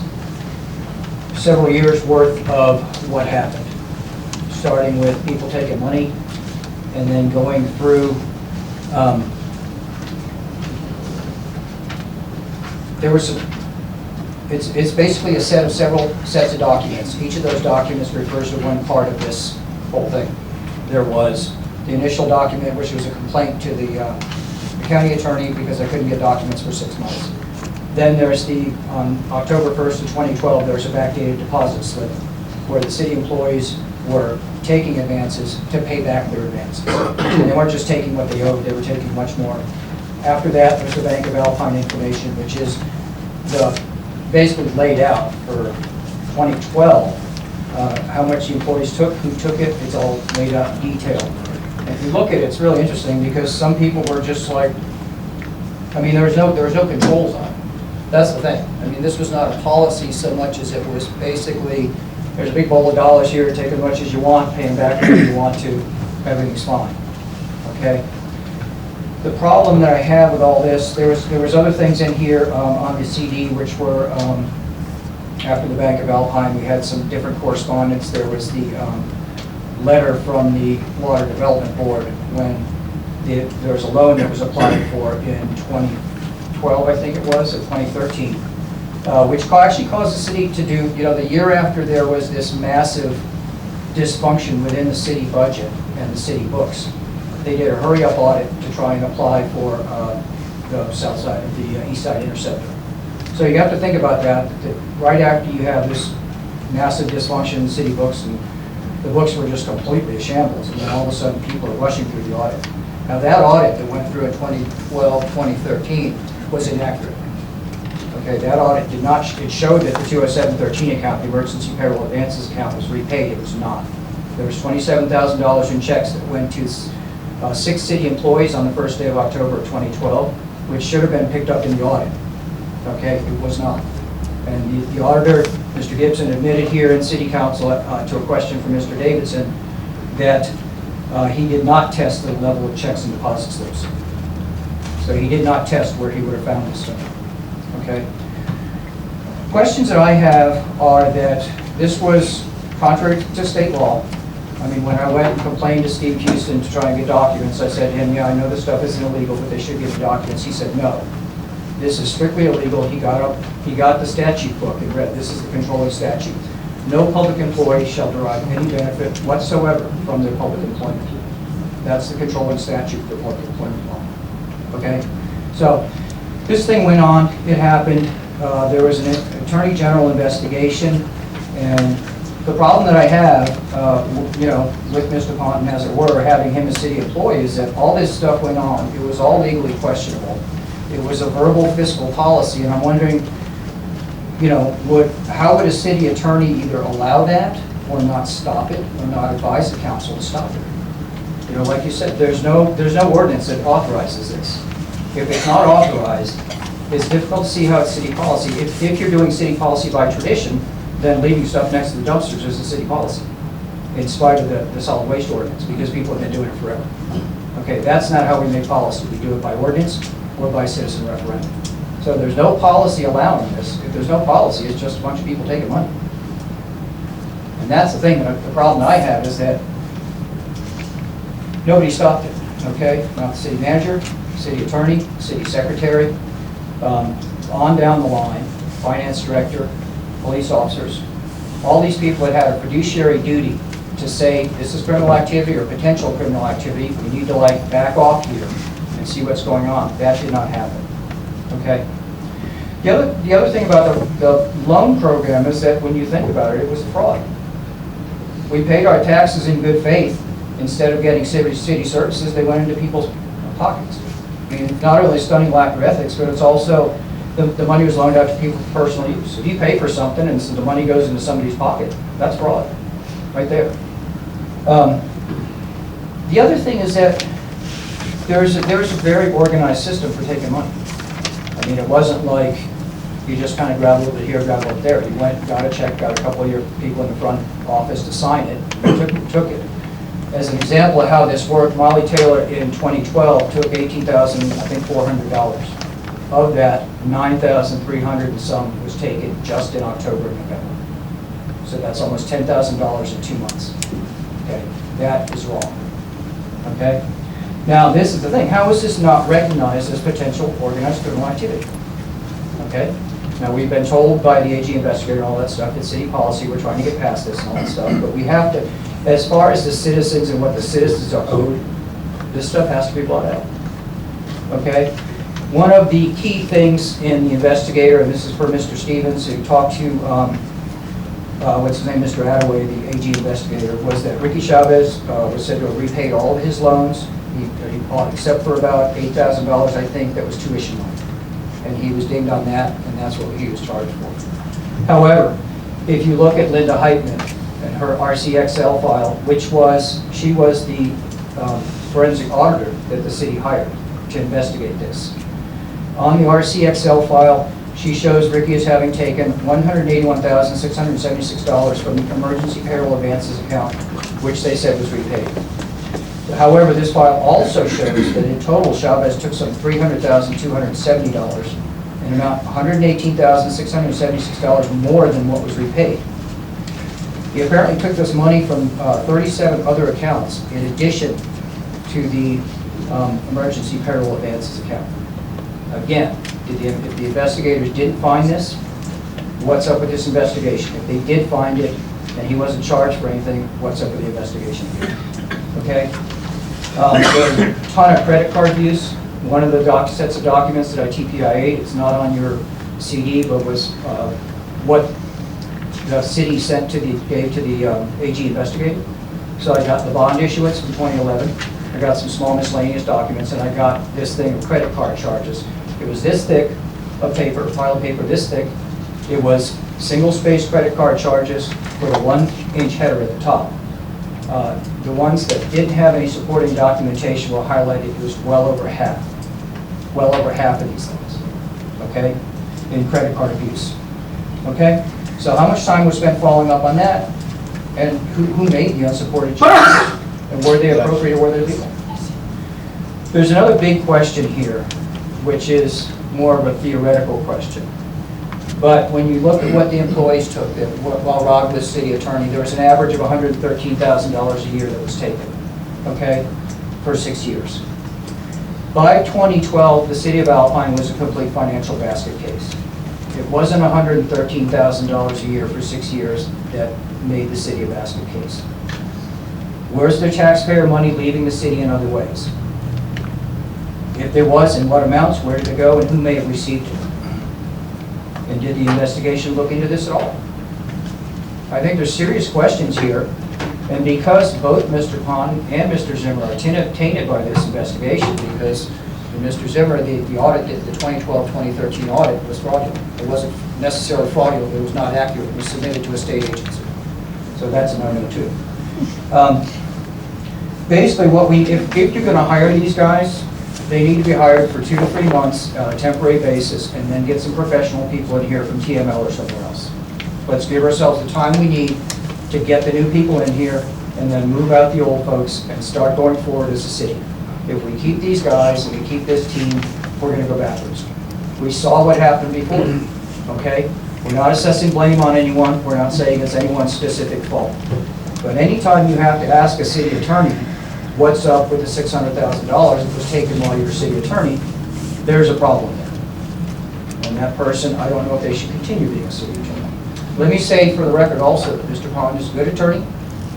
several years' worth of what happened, starting with people taking money and then going through there was some, it's basically a set of several sets of documents. Each of those documents refers to one part of this whole thing. There was the initial document, which was a complaint to the county attorney because I couldn't get documents for 6 months. Then there's on October 1st of 2012, there's a backdated deposit slip where the city employees were taking advances to pay back their advances. And they weren't just taking what they owed, they were taking much more. After that, there's the Bank of Alpine information, which is basically laid out for 2012, how much the employees took, who took it, it's all laid out in detail. And if you look at it, it's really interesting because some people were just like, I mean, there was no controls on it. That's the thing. I mean, this was not a policy so much as it was basically, there's a big bowl of dollars here, take as much as you want, pay them back whenever you want to, everything's fine, okay? The problem that I have with all this, there was other things in here on the CD which were, after the Bank of Alpine, we had some different correspondence. There was the letter from the Water Development Board when there was a loan that was applied for in 2012, I think it was, or 2013, which actually caused the city to do, the year after there was this massive dysfunction within the city budget and the city books. They did a hurry-up audit to try and apply for the south side of the east side interceptor. So you have to think about that right after you have this massive dysfunction in the city books, and the books were just completely a shambles, and then all of a sudden people are rushing through the audit. Now that audit that went through in 2012, 2013 was inaccurate. Okay, that audit did not, it showed that the 20713 account, the emergency payroll advances account, was repaid. It was not. There was $27,000 in checks that went to 6 city employees on the first day of October of 2012, which should have been picked up in the audit. Okay, it was not. And the auditor, Mr. Gibson, admitted here in City Council to a question from Mr. Davidson that he did not test the level of checks and deposit slips. So he did not test where he would have found this stuff. Okay. Questions that I have are that this was contrary to state law. I mean, when I went and complained to Steve Houston to try and get documents, I said to him, yeah, I know this stuff isn't illegal, but they should give me documents. He said, no. This is strictly illegal. He got the statute book and read, this is the controlling statute. No public employee shall derive any benefit whatsoever from their public employment. That's the controlling statute for public employment law. Okay? So this thing went on, it happened. There was an Attorney General investigation, and The problem that I have, you know, with Mr. Ponton, as it were, having him as city employee, is that all this stuff went on. It was all legally questionable. It was a verbal fiscal policy, and I'm wondering, you know, how would a city attorney either allow that or not stop it, or not advise the council to stop it? You know, like you said, there's no ordinance that authorizes this. If it's not authorized, it's difficult to see how it's city policy. If you're doing city policy by tradition, then leaving stuff next to the dumpsters is a city policy, in spite of the solid waste ordinance, because people have been doing it forever. Okay, that's not how we make policy. We do it by ordinance or by citizen referendum. So there's no policy allowing this. If there's no policy, it's just a bunch of people taking money. And that's the thing, the problem I have is that nobody stopped it, okay? Not the city manager, city attorney, city secretary, on down the line, finance director, police officers. All these people that had a fiduciary duty to say, this is criminal activity or potential criminal activity, we need to like back off here and see what's going on. That did not happen, okay? The other thing about the loan program is that when you think about it, it was a fraud. We paid our taxes in good faith. Instead of getting city services, they went into people's pockets. I mean, not only stunning lack of ethics, but it's also the money was loaned out to people for personal use. If you pay for something and so the money goes into somebody's pocket, that's fraud, right there. The other thing is that there's a very organized system for taking money. I mean, it wasn't like you just kind of grab a little bit here, grab a little there. You went, got a check, got a couple of your people in the front office to sign it, took it. As an example of how this worked, Molly Taylor in 2012 took $18,400. Of that, $9,300 and some was taken just in October and November. So that's almost $10,000 in 2 months. Okay, that is wrong. Okay? Now, this is the thing. How is this not recognized as potential organized criminal activity? Okay? Now, we've been told by the AG investigator and all that stuff, it's city policy, we're trying to get past this and all that stuff, but we have to, as far as the citizens and what the citizens are owed, this stuff has to be brought out. Okay? One of the key things in the investigator, and this is for Mr. Stevens, who talked to, what's his name, Mr. Attaway, the AG investigator, was that Ricky Chavez was said to have repaid all of his loans, except for about $8,000, I think, that was tuition money. And he was dinged on that, and that's what he was charged for. However, if you look at Linda Heitman and her RCXL file, she was the forensic auditor that the city hired to investigate this. On the RCXL file, she shows Ricky as having taken $181,676 from the emergency payroll advances account, which they said was repaid. However, this file also shows that in total, Chavez took some $300,270, an amount $118,676 more than what was repaid. He apparently took this money from 37 other accounts in addition to the emergency payroll advances account. Again, if the investigators didn't find this, what's up with this investigation? If they did find it and he wasn't charged for anything, what's up with the investigation? Okay? There's a ton of credit card use. One of the sets of documents that I TPIA'd, it's not on your CD, but was what the city gave to the AG investigator. So I got the bond issuance from 2011. I got some small miscellaneous documents, and I got this thing of credit card charges. It was this thick of paper, a pile of paper this thick. It was single-space credit card charges with a 1-inch header at the top. The ones that didn't have any supporting documentation were highlighted. It was well over half of these things, okay, in credit card abuse, okay? So how much time was spent following up on that? And who made the unsupported charges? And were they appropriate or were they legal? There's another big question here, which is more of a theoretical question. But when you look at what the employees took, while Rod was city attorney, there was an average of $113,000 a year that was taken, okay, for 6 years. By 2012, the city of Alpine was a complete financial basket case. It wasn't $113,000 a year for 6 years that made the city a basket case. Where's the taxpayer money leaving the city in other ways? If there was, in what amounts, where did it go, and who may have received it? And did the investigation look into this at all? I think there's serious questions here, and because both Mr. Pond and Mr. Zimmer are tainted by this investigation, because Mr. Zimmer, the audit, the 2012-2013 audit was fraudulent. It wasn't necessarily fraudulent, it was not accurate. It was submitted to a state agency. So that's a no-no too. Basically, if you're gonna hire these guys, they need to be hired for 2 to 3 months on a temporary basis, and then get some professional people in here from TML or somewhere else. Let's give ourselves the time we need to get the new people in here, and then move out the old folks and start going forward as a city. If we keep these guys and we keep this team, we're gonna go backwards. We saw what happened before, okay? We're not assessing blame on anyone, we're not saying it's anyone's specific fault. But anytime you have to ask a city attorney, what's up with the $600,000 that was taken while you were city attorney, there's a problem there. And that person, I don't know if they should continue being a city attorney. Let me say for the record also, that Mr. Pond is a good attorney,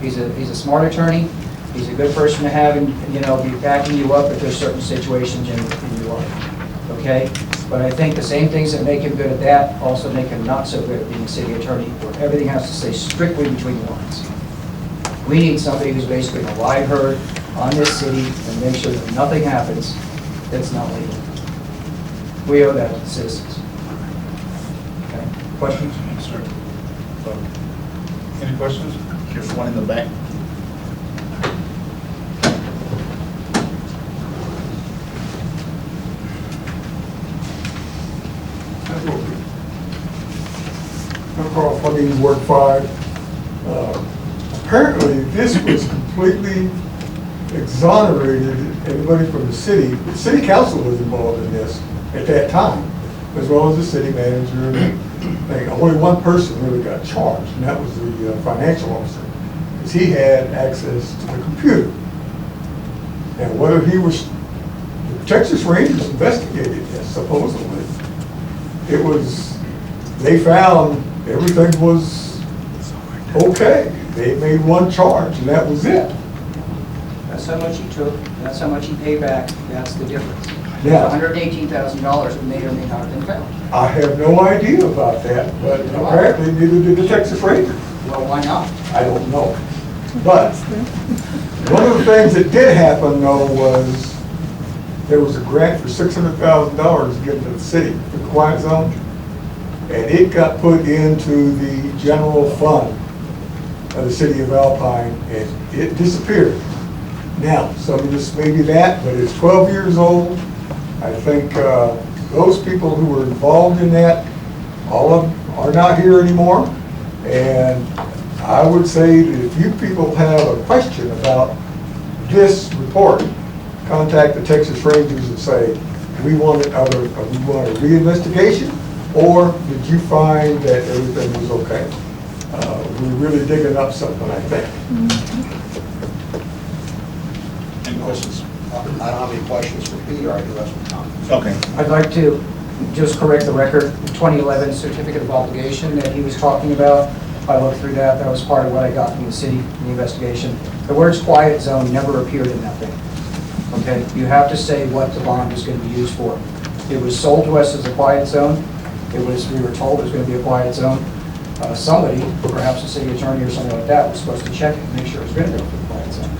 he's a smart attorney, he's a good person to have and, be backing you up if there's certain situations in your life, okay? But I think the same things that make him good at that also make him not so good at being a city attorney, where everything has to stay strictly between the lines. We need somebody who's basically a live herd on this city and make sure that nothing happens that's not legal. We owe that to the citizens. Okay, questions? Yes, sir. Any questions? Here's one in the back. I'm Carl Fleming, Ward 5. Apparently, this was completely exonerated everybody from the city. The city council was involved in this at that time, as well as the city manager. Only one person really got charged, and that was the financial officer, because he had access to the computer. And whether he was, the Texas Rangers investigated this, supposedly. It was, they found everything was okay. They made one charge, and that was it. That's how much he took, that's how much he paid back, that's the difference. Yeah. $118,000 that may or may not have been found. I have no idea about that, but apparently neither did the Texas Rangers. Well, why not? I don't know. But one of the things that did happen, though, was there was a grant for $600,000 given to the city for the quiet zone, and it got put into the general fund of the city of Alpine, and it disappeared. Now, some of this may be that, but it's 12 years old. I think those people who were involved in that, all of them are not here anymore. And I would say that if you people have a question about this report, contact the Texas Rangers and say, do we want a reinvestigation, or did you find that everything was okay? We're really digging up something, I think. Any questions? I don't have any questions for Peter, I do have some comments. Okay. I'd like to just correct the record, the 2011 certificate of obligation that he was talking about. I looked through that, that was part of what I got from the city in the investigation. The words quiet zone never appeared in that thing. Okay, you have to say what the bond is going to be used for. It was sold to us as a quiet zone. We were told it was going to be a quiet zone. Somebody, perhaps a city attorney or something like that, was supposed to check it and make sure it was going to go for the quiet zone.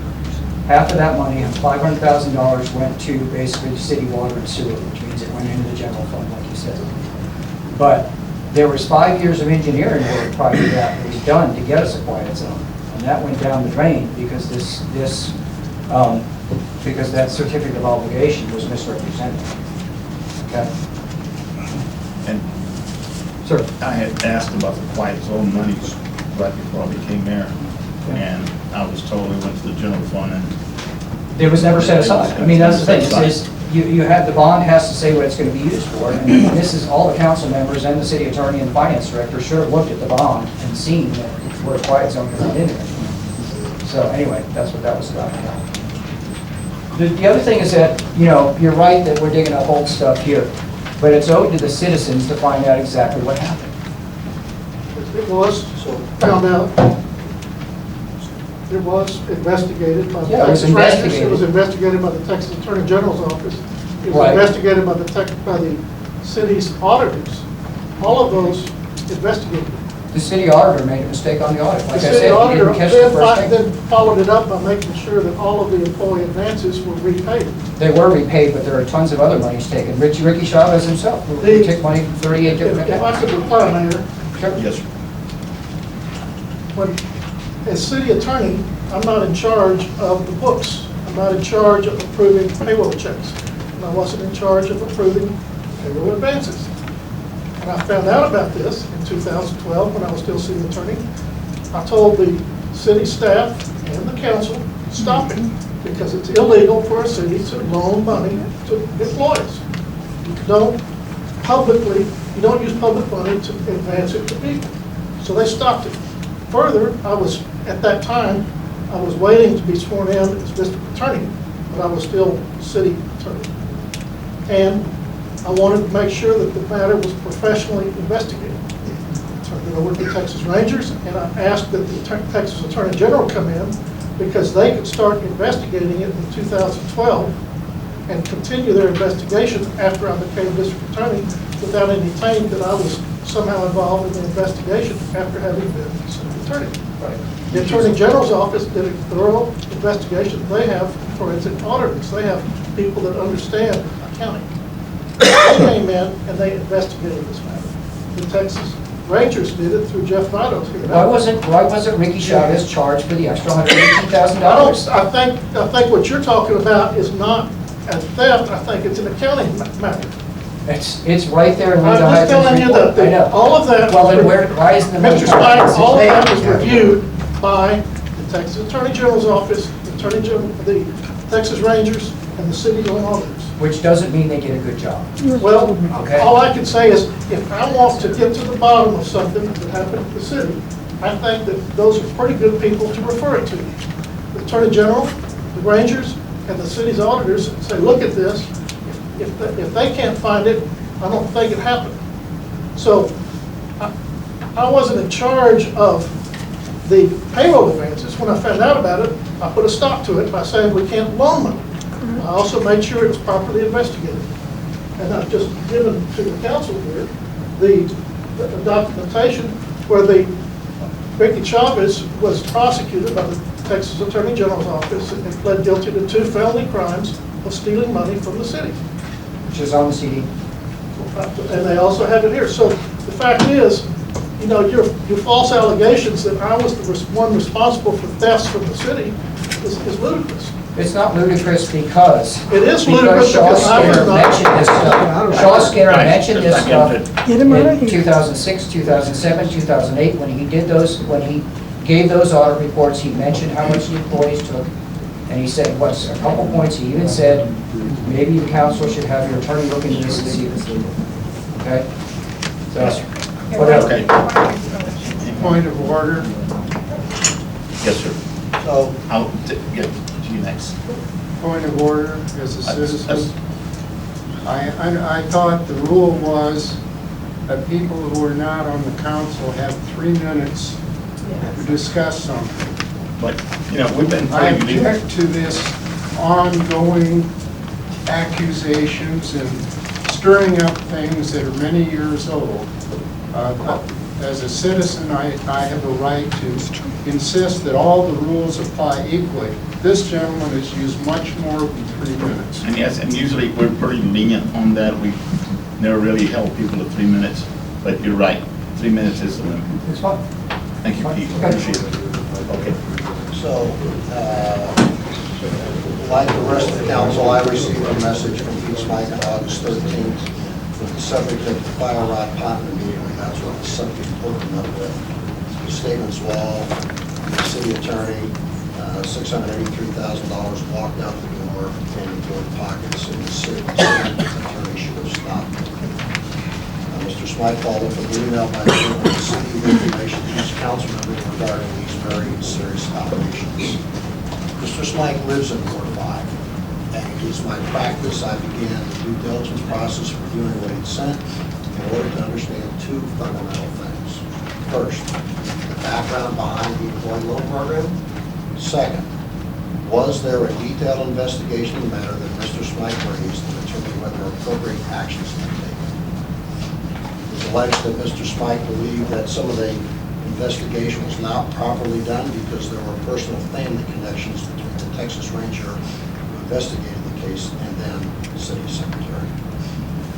Half of that money, $500,000, went to basically city water and sewer, which means it went into the general fund, like you said. But there was 5 years of engineering work prior to that was done to get us a quiet zone, and that went down the drain because because that certificate of obligation was misrepresented. Okay. And Sir. I had asked about the quiet zone monies right before I became mayor, and I was told it went to the general fund, and It was never set aside. I mean, that's the thing, you have, the bond has to say what it's going to be used for, and this is, all the council members and the city attorney and the finance director should have looked at the bond and seen that where a quiet zone was in there. So anyway, that's what that was about. The other thing is that, you're right that we're digging up old stuff here, but it's owed to the citizens to find out exactly what happened. It was found out. It was investigated by the Yeah, it was Texas Rangers. investigated. It was investigated by the Texas Attorney General's office. It was Right. investigated by the city's auditors. All of those investigated. The city auditor made a mistake on the audit. The Like I city said, he auditor didn't catch the first thing. then followed it up by making sure that all of the employee advances were repaid. They were repaid, but there are tons of other monies taken. Ricky Chavez himself, who took money from 38 different If I accounts. could reply, Mayor, Sure. Yes, sir. when, as city attorney, I'm not in charge of the books. I'm not in charge of approving payroll checks. And I wasn't in charge of approving payroll advances. And I found out about this in 2012 when I was still city attorney. I told the city staff and the council, stop it, because it's illegal for a city to loan money to employees. You don't use public money to advance it to people. So they stopped it. Further, at that time, I was waiting to be sworn in as district attorney, but I was still city attorney. And I wanted to make sure that the matter was professionally investigated. Turned it over to the Texas Rangers, and I asked that the Texas Attorney General come in because they could start investigating it in 2012 and continue their investigation after I became district attorney without any taint that I was somehow involved in the investigation after having been city attorney. The Attorney General's office did a thorough investigation. They have forensic auditors. They have people that understand accounting. They came in and they investigated this matter. The Texas Rangers did it through Jeff Votto's here. Why wasn't Ricky Chavez charged for the extra $118,000? I think what you're talking about is not a theft. I think it's an accounting matter. It's right there in I'm Linda just telling Heidman's you report. I that know. all of that. Well, then why isn't the money? Mr. Spike, all of that was reviewed by the Texas Attorney General's office, the Attorney General, the Texas Rangers, and the city's own auditors. Which doesn't mean they get a good job. Well, Okay. all I can say is, if I want to get to the bottom of something that happened in the city, I think that those are pretty good people to refer it to. The Attorney General, the Rangers, and the city's auditors say, look at this. If they can't find it, I don't think it happened. So I wasn't in charge of the payroll advances. When I found out about it, I put a stop to it by saying we can't loan money. I also made sure it was properly investigated. And I've just given to the council here the documentation where Ricky Chavez was prosecuted by the Texas Attorney General's office and pled guilty to 2 felony crimes of stealing money from the city. Which is on the CD. And they also have it here. So the fact is, your false allegations that I was the one responsible for thefts from the city is ludicrous. It's not ludicrous because. It is ludicrous Shaw because I was Skinner not- mentioned this stuff. Shaw Skinner Right, mentioned just this like stuff him in 2006, 2007, 2008, when he gave those audit reports, he mentioned how much the employees took. And he said, a couple points, he even said, maybe the council should have your attorney look into this and see if it's legal. Okay? So, whatever. Okay. Point of order. Yes, sir. So, I'll get to you next. Point of order as a That's- citizen. I thought the rule was that people who are not on the council have 3 minutes to discuss something. But, we've been I pretty legal. object to this ongoing accusations and stirring up things that are many years old. As a citizen, I have a right to insist that all the rules apply equally. This gentleman has used much more than 3 minutes. And yes, and usually we're pretty lenient on that. We never really held people to 3 minutes, but you're right, 3 minutes is the limit. It's fine. Thank you, Pete. Okay. Appreciate it. Okay. So, like the rest of the council, I received a message from Pete Smythe on August 13th with the subject of the Fire Rod Pond immediately. That's what the subject opened up with. The statements wall, the city attorney, $683,000 walked out the door and into their pockets, and the city attorney should have stopped. Mr. Smythe followed up with an email by the city with information to each council member regarding these very serious allegations. Mr. Smythe lives in Ward 5, and it is my practice I began the due diligence process reviewing what he'd sent in order to understand 2 fundamental things. First, the background behind the employee loan program. Second, was there a detailed investigation of the matter that Mr. Smythe raised to determine whether appropriate actions had been taken? It is alleged that Mr. Smythe believed that some of the investigation was not properly done because there were personal family connections between the Texas Ranger who investigated the case and then the city secretary.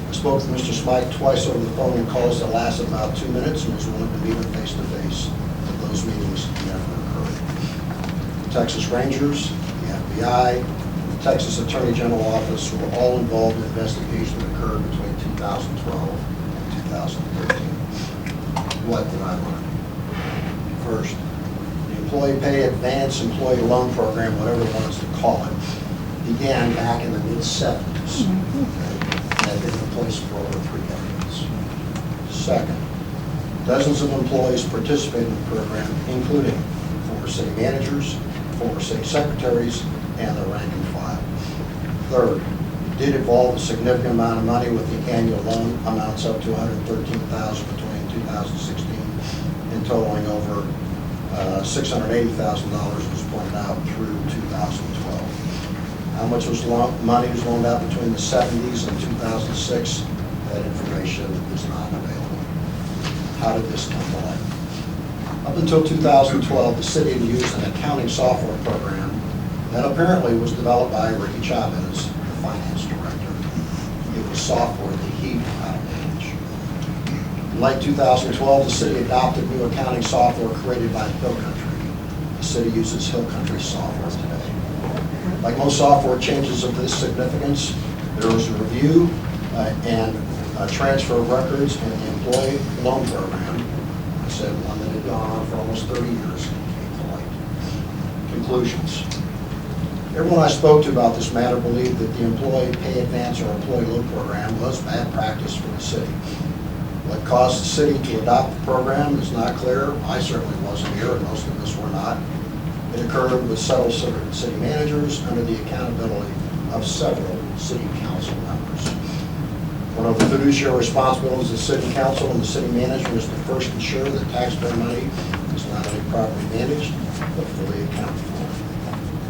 I spoke with Mr. Smike twice over the phone in calls that lasted about 2 minutes and was willing to meet him face to face, but those meetings never occurred. The Texas Rangers, the FBI, and the Texas Attorney General Office were all involved in investigation that occurred between 2012 and 2013. What did I learn? First, the Employee Pay Advance Employee Loan Program, whatever one wants to call it, began back in the mid-70s. And had been in place for over 3 decades. Second, dozens of employees participated in the program, including former city managers, former city secretaries, and their rank and file. Third, it did involve a significant amount of money with the annual loan amounts up to $113,000 between 2016 and totaling over $680,000 was pointed out through 2012. How much money was loaned out between the 70s and 2006? That information is not available. How did this come to light? Up until 2012, the city had used an accounting software program that apparently was developed by Ricky Chavez, the finance director. It was software that he knew how to manage. In late 2012, the city adopted new accounting software created by Hill Country. The city uses Hill Country software today. Like most software changes of this significance, there was a review and a transfer of records in the employee loan program. I said one that had gone on for almost 30 years came to light. Conclusions. Everyone I spoke to about this matter believed that the Employee Pay Advance or Employee Loan Program was bad practice for the city. What caused the city to adopt the program is not clear. I certainly wasn't here, and most of us were not. It occurred with several city managers under the accountability of several city council members. One of the fiduciary responsibilities of the city council and the city manager is to first ensure that taxpayer money is not only properly managed, but fully accounted for.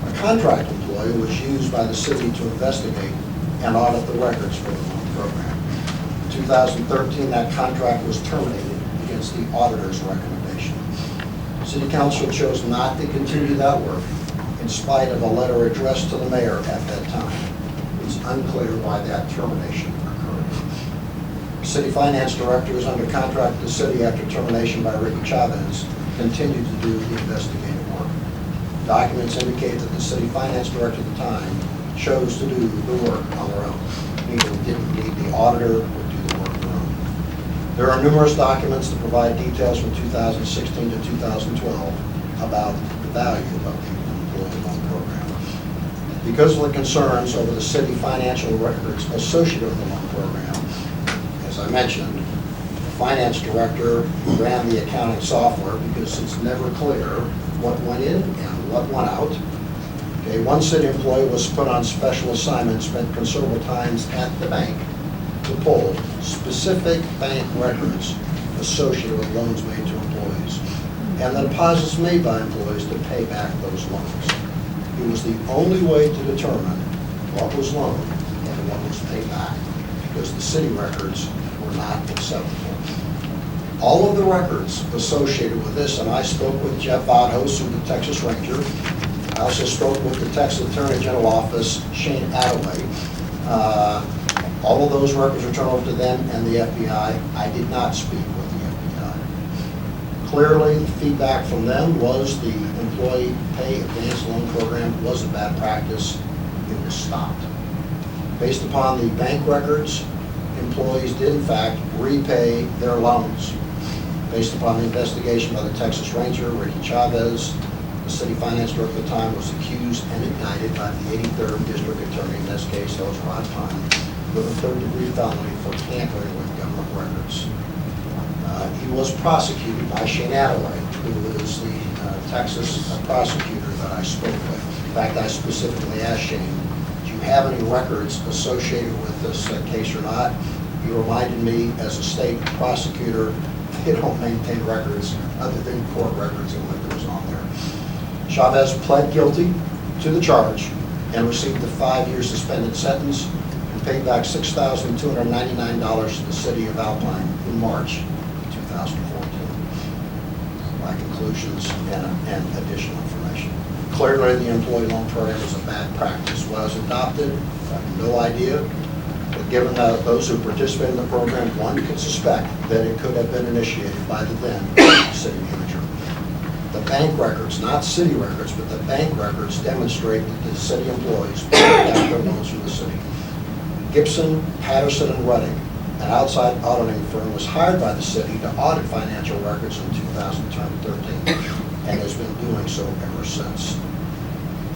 A contract employee was used by the city to investigate and audit the records for the loan program. In 2013, that contract was terminated against the auditor's recommendation. City Council chose not to continue that work in spite of a letter addressed to the mayor at that time. It's unclear why that termination occurred. City Finance Director is under contract with the city after termination by Ricky Chavez, continued to do the investigative work. Documents indicate that the City Finance Director at the time chose to do the work on their own, meaning didn't need the auditor, would do the work on their own. There are numerous documents that provide details from 2016 to 2012 about the value of the employee loan program. Because of the concerns over the city financial records associated with the loan program, as I mentioned, the finance director ran the accounting software because it's never clear what went in and what went out. Okay, one city employee was put on special assignment, spent considerable times at the bank to pull specific bank records associated with loans made to employees and the deposits made by employees to pay back those loans. It was the only way to determine what was loaned and what was paid back because the city records were not acceptable. All of the records associated with this, and I spoke with Jeff Vodhos from the Texas Ranger. I also spoke with the Texas Attorney General Office, Shane Attaway. All of those records were turned over to them and the FBI. I did not speak with the FBI. Clearly, the feedback from them was the Employee Pay Advance Loan Program was a bad practice. It was stopped. Based upon the bank records, employees did in fact repay their loans. Based upon the investigation by the Texas Ranger, Ricky Chavez, the city finance director at the time was accused and indicted by the 83rd District Attorney, in this case, that was Ron Pine, with a third-degree felony for tampering with government records. He was prosecuted by Shane Attaway, who is the Texas prosecutor that I spoke with. In fact, I specifically asked Shane, do you have any records associated with this case or not? He reminded me, as a state prosecutor, they don't maintain records other than court records and what goes on there. Chavez pled guilty to the charge and received a 5-year suspended sentence and paid back $6,299 to the city of Alpine in March 2014. my conclusions and additional information. Clearly, the employee loan program is a bad practice. When it was adopted, I have no idea, but given that those who participated in the program, one could suspect that it could have been initiated by the then city manager. The bank records, not city records, but the bank records demonstrate that the city employees paid back their loans from the city. Gibson, Patterson, and Redding, an outside auditing firm, was hired by the city to audit financial records in 2013 and has been doing so ever since.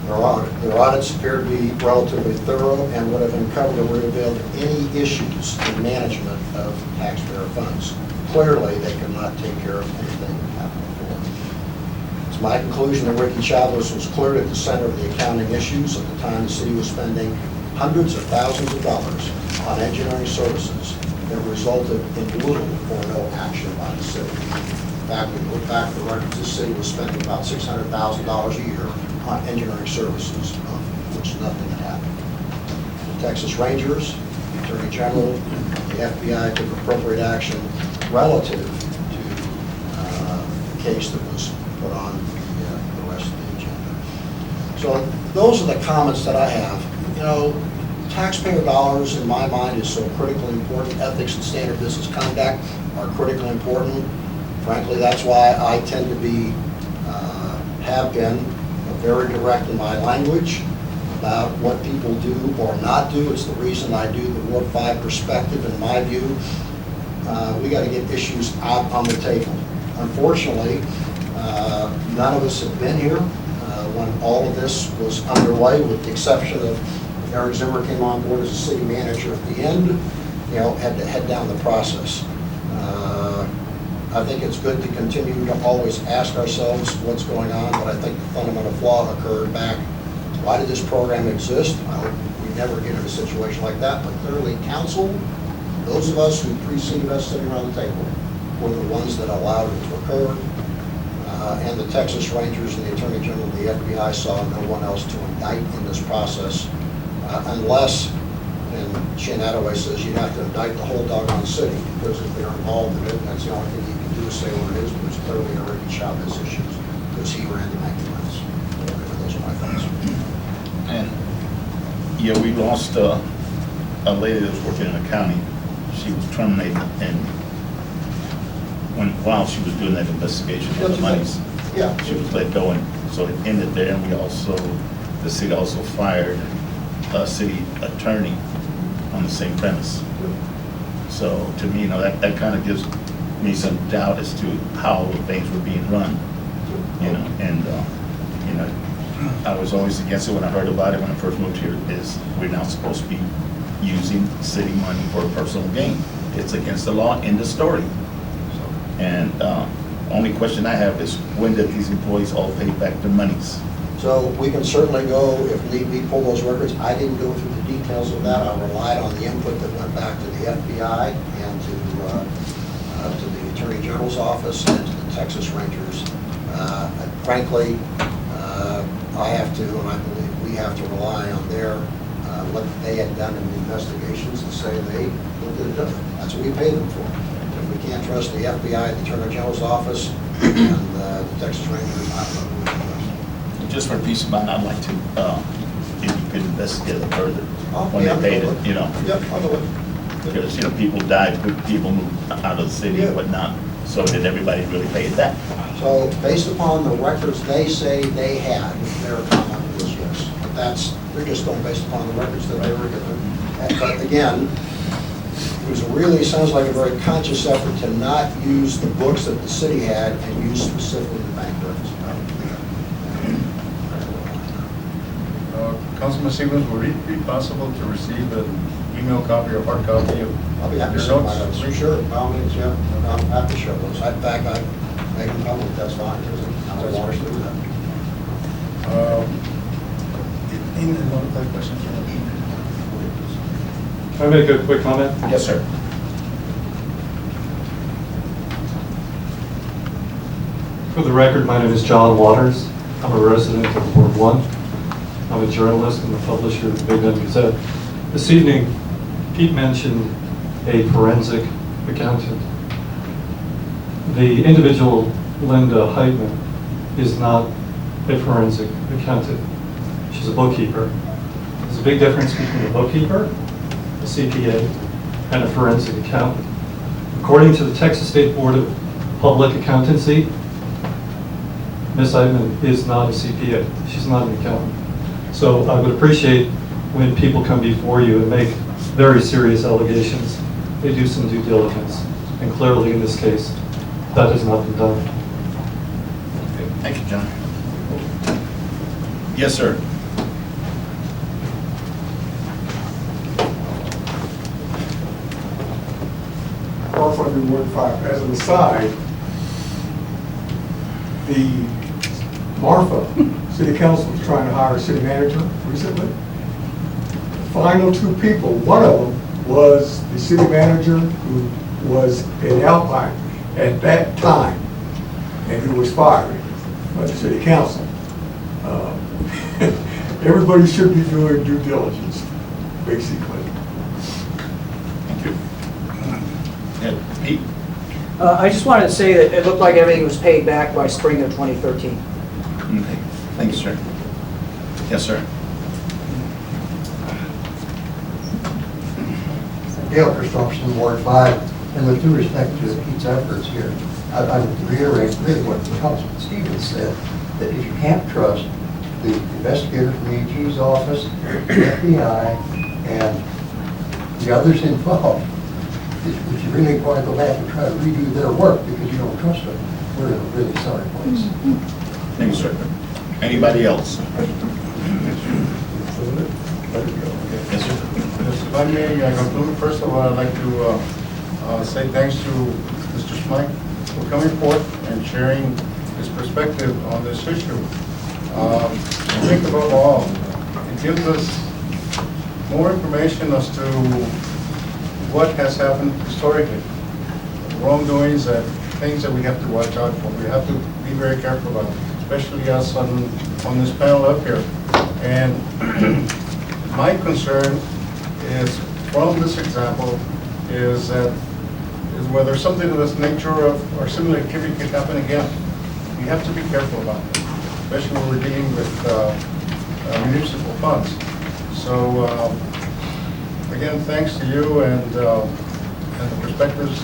Their audits appear to be relatively thorough and would have uncovered or revealed any issues in management of taxpayer funds. Clearly, they could not take care of anything that happened before. It's my conclusion that Ricky Chavez was clearly at the center of the accounting issues at the time the city was spending hundreds of thousands of dollars on engineering services that resulted in little or no action by the city. In fact, when you look back at the records, the city was spending about $600,000 a year on engineering services, of which nothing had happened. The Texas Rangers, the Attorney General, and the FBI took appropriate action relative to the case that was put on the rest of the agenda. So those are the comments that I have. You know, taxpayer dollars, in my mind, is so critically important. Ethics and standard business conduct are critically important. Frankly, that's why I tend to be, have been very direct in my language about what people do or not do. It's the reason I do the Ward 5 perspective. In my view, we got to get issues out on the table. Unfortunately, none of us have been here when all of this was underway, with the exception of Eric Zimmer came on board as a city manager at the end, you know, had to head down the process. I think it's good to continue to always ask ourselves what's going on, but I think the fundamental flaw occurred back. Why did this program exist? I hope we never get in a situation like that, but clearly council, those of us who preceded us sitting around the table, were the ones that allowed it to occur. And the Texas Rangers and the Attorney General and the FBI saw no one else to indict in this process, unless, and Shane Attaway says, you'd have to indict the whole doggone city, because if they're involved in it, that's the only thing you can do is say what it is, but it's clearly a Ricky Chavez issues, because he ran the bank accounts. Those are my thoughts. And, yeah, we lost a lady that was working in the county. She was terminated, and while she was doing that investigation of the monies, Yeah. she was let go, and so it ended there. And the city also fired a city attorney on the same premise. So to me, you know, that kind of gives me some doubt as to how things were being run, you know, and, you know, I was always against it when I heard about it when I first moved here, is we're not supposed to be using city money for personal gain. It's against the law, end of story. And only question I have is, when did these employees all pay back their monies? So we can certainly go, if need be, pull those records. I didn't go through the details of that. I relied on the input that went back to the FBI and to the Attorney General's office and to the Texas Rangers. Frankly, I have to, and I believe we have to rely on what they had done in the investigations and say they looked at it different. That's what we pay them for. If we can't trust the FBI, the Attorney General's office, and the Texas Rangers, I don't know who we can trust. Just for peace of mind, I'd like to, if you could investigate it further, when Yeah, they paid I'll it, look. you know. Yep, I'll do it. Because, you know, people died, people moved out of the city and whatnot, so did everybody really pay it back? So based upon the records they say they had, their comment was yes. But they're just going based upon the records that they were given. But again, it sounds like a very conscious effort to not use the books that the city had and use specifically the bank records. Councilman Stevens, would it be possible to receive an email copy or hard copy of I'll be happy to your send my notes? notes. Sure, by all means, yeah. I'm happy to show those. In fact, I make them public, that's fine. I don't want to do that. Another question? Can I make a quick comment? Yes, sir. For the record, my name is John Waters. I'm a resident of Ward 1. I'm a journalist and a publisher of the Big Bend Gazette. This evening, Pete mentioned a forensic accountant. The individual Linda Heitman is not a forensic accountant. She's a bookkeeper. There's a big difference between a bookkeeper, a CPA, and a forensic accountant. According to the Texas State Board of Public Accountancy, Ms. Heitman is not a CPA. She's not an accountant. So I would appreciate when people come before you and make very serious allegations, they do some due diligence. And clearly in this case, that has not been done. Thank you, John. Yes, sir. Crowdfunding Ward 5. As an aside, the Marfa City Council was trying to hire a city manager recently. The final two people, one of them was the city manager who was in Alpine at that time and who was fired by the city council. Everybody should be doing due diligence, basically. Thank you. Yeah, Pete? I just wanted to say that it looked like everything was paid back by spring of 2013. Okay. Thank you, sir. Yes, sir. Dale Christopherson, Ward 5, and with due respect to Pete's efforts here, I would reiterate really what Councilman Stevens said, that if you can't trust the investigator from the AG's office, the FBI, and the others involved, that you really want to go back and try to redo their work because you don't trust them, we're in a really sorry place. Thank you, sir. Anybody else? Yes, sir. Yes, if I may conclude, first of all, I'd like to say thanks to Mr. Smike for coming forth and sharing his perspective on this issue. I think above all, it gives us more information as to what has happened historically, wrongdoings, and things that we have to watch out for. We have to be very careful about, especially us on this panel up here. And my concern is, from this example, is whether something of this nature of or similar activity could happen again. We have to be careful about it, especially when we're dealing with municipal funds. So again, thanks to you and the perspectives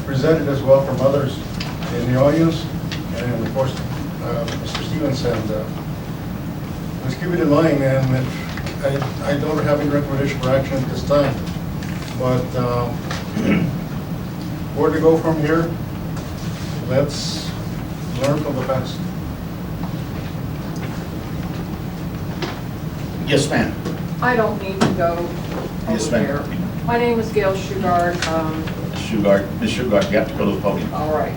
presented as well from others in the audience, and of course Mr. Stevens. And let's keep it in mind, and I don't have any recommendation for action at this time, but where to go from here? Let's learn from the past. Yes, ma'am. I don't need to go Yes, over ma'am. there. My name is Gail Shugart. Ms. Shugart, you have to go to the podium. All right.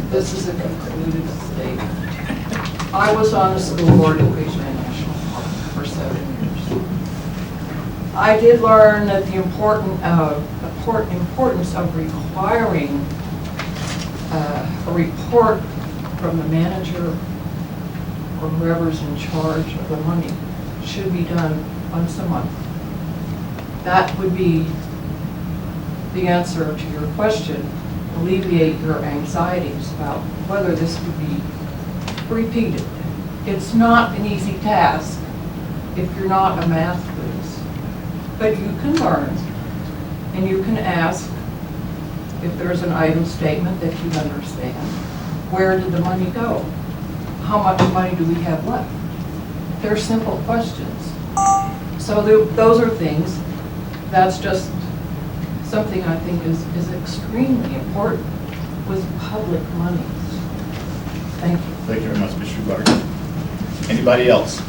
This is a concluded statement. I was on the school board at Queensland National Park for 7 years. I did learn that the importance of requiring a report from the manager or whoever's in charge of the money should be done once a month. That would be the answer to your question, alleviate your anxieties about whether this would be repeated. It's not an easy task if you're not a math whiz, but you can learn and you can ask if there's an item statement that you understand. Where did the money go? How much money do we have left? They're simple questions. So those are things, that's just something I think is extremely important with public monies. Thank you. Thank you very much, Ms. Shugart. Anybody else?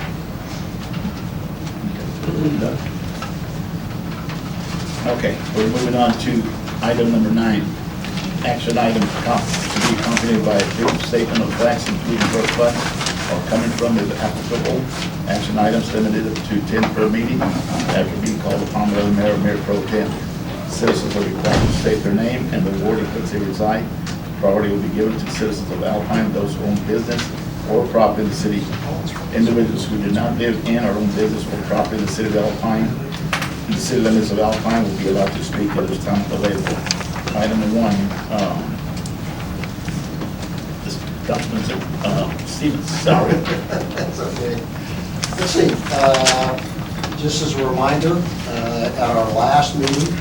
Okay, we're moving on to item number 9. Action item to be accompanied by a brief statement of facts, including where funds are coming from if applicable. Action items limited to 10 per meeting. After being called upon by the mayor or mayor pro tem. Citizens are required to state their name and the ward in which they reside. Priority will be given to citizens of Alpine, those who own business or property of the city. Individuals who do not live in or own business or property of the city of Alpine, the city limits of Alpine will be allowed to speak at this time available. Item number one, this Councilman Stevens, sorry. That's okay. Let's see, just as a reminder, at our last meeting,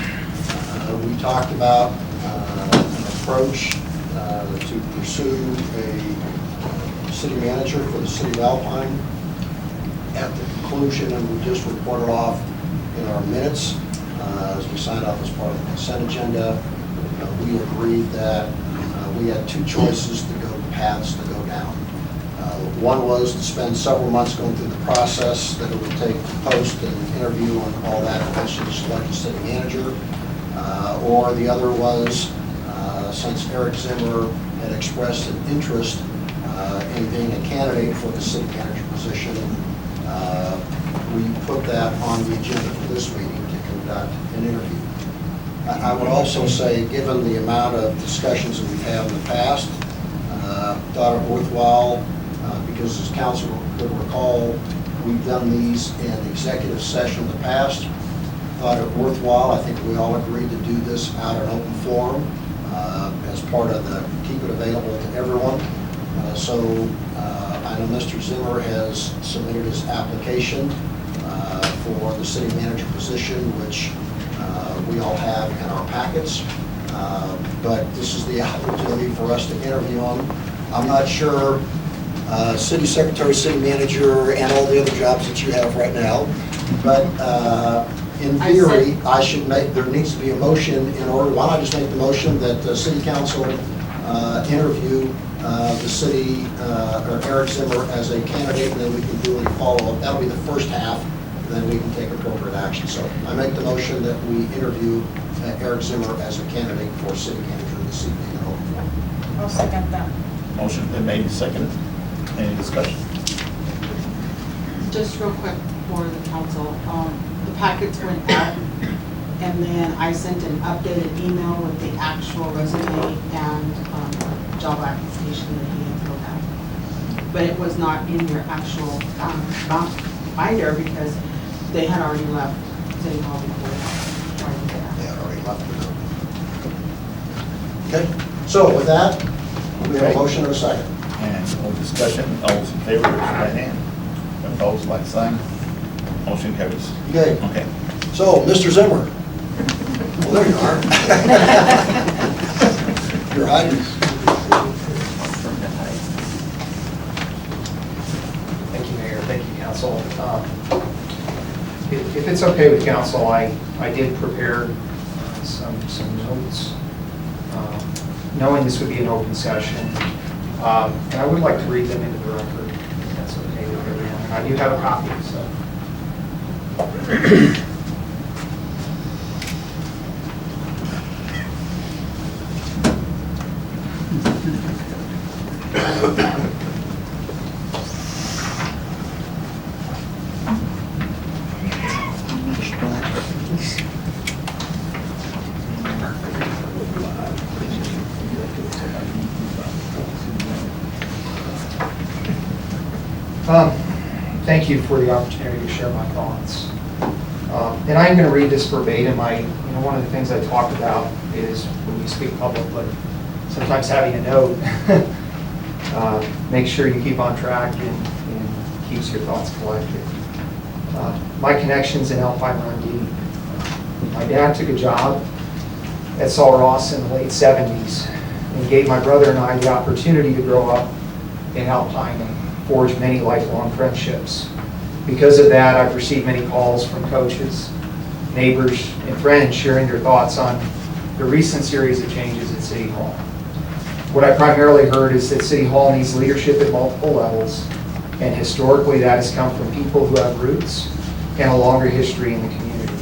we talked about an approach to pursue a city manager for the city of Alpine. At the conclusion, and we just reported off in our minutes, as we signed off as part of the consent agenda, we agreed that we had two choices to go, paths to go down. One was to spend several months going through the process that it would take to post and interview and all that, and eventually select a city manager. Or the other was, since Eric Zimmer had expressed an interest in being a candidate for the city manager position, we put that on the agenda for this meeting to conduct an interview. I would also say, given the amount of discussions that we've had in the past, thought it worthwhile, because as council could recall, we've done these in executive session in the past. Thought it worthwhile. I think we all agreed to do this out in open forum as part of the keep it available to everyone. So I know Mr. Zimmer has submitted his application for the city manager position, which we all have in our packets. But this is the opportunity for us to interview him. I'm not sure, city secretary, city manager, and all the other jobs that you have right now, but in theory, there needs to be a motion in order. Why don't I just make the motion that the city council interview the city, or Eric Zimmer as a candidate, and then we can do a follow-up. That'll be the first half, and then we can take appropriate action. So I make the motion that we interview Eric Zimmer as a candidate for city manager this evening. I'll second that. Motion been made and seconded. Any discussion? Just real quick for the council, the packets went out, and then I sent an updated email with the actual resume and job application that he had filled out. But it was not in your actual binder because they had already left City Hall before. They had already left. Okay, so with that, we have a motion and a second. And no discussion, all those in favor, raise your right hand. Opposed, like sign. Motion carries. Okay. Okay. So, Mr. Zimmer. Well, there you are. You're hiding. Thank you, Mayor. Thank you, Council. If it's okay with Council, I did prepare some notes, knowing this would be an open session. And I would like to read them into the record, if that's okay with everyone. And I do have a copy, so. Thank you for the opportunity to share my thoughts. And I'm going to read this verbatim. One of the things I talk about is when you speak publicly, sometimes having a note, make sure you keep on track and keeps your thoughts collected. My connections in Alpine run deep. My dad took a job at Sul Ross in the late 70s and gave my brother and I the opportunity to grow up in Alpine and forge many lifelong friendships. Because of that, I've received many calls from coaches, neighbors, and friends sharing their thoughts on the recent series of changes at City Hall. What I primarily heard is that City Hall needs leadership at multiple levels, and historically that has come from people who have roots and a longer history in the community.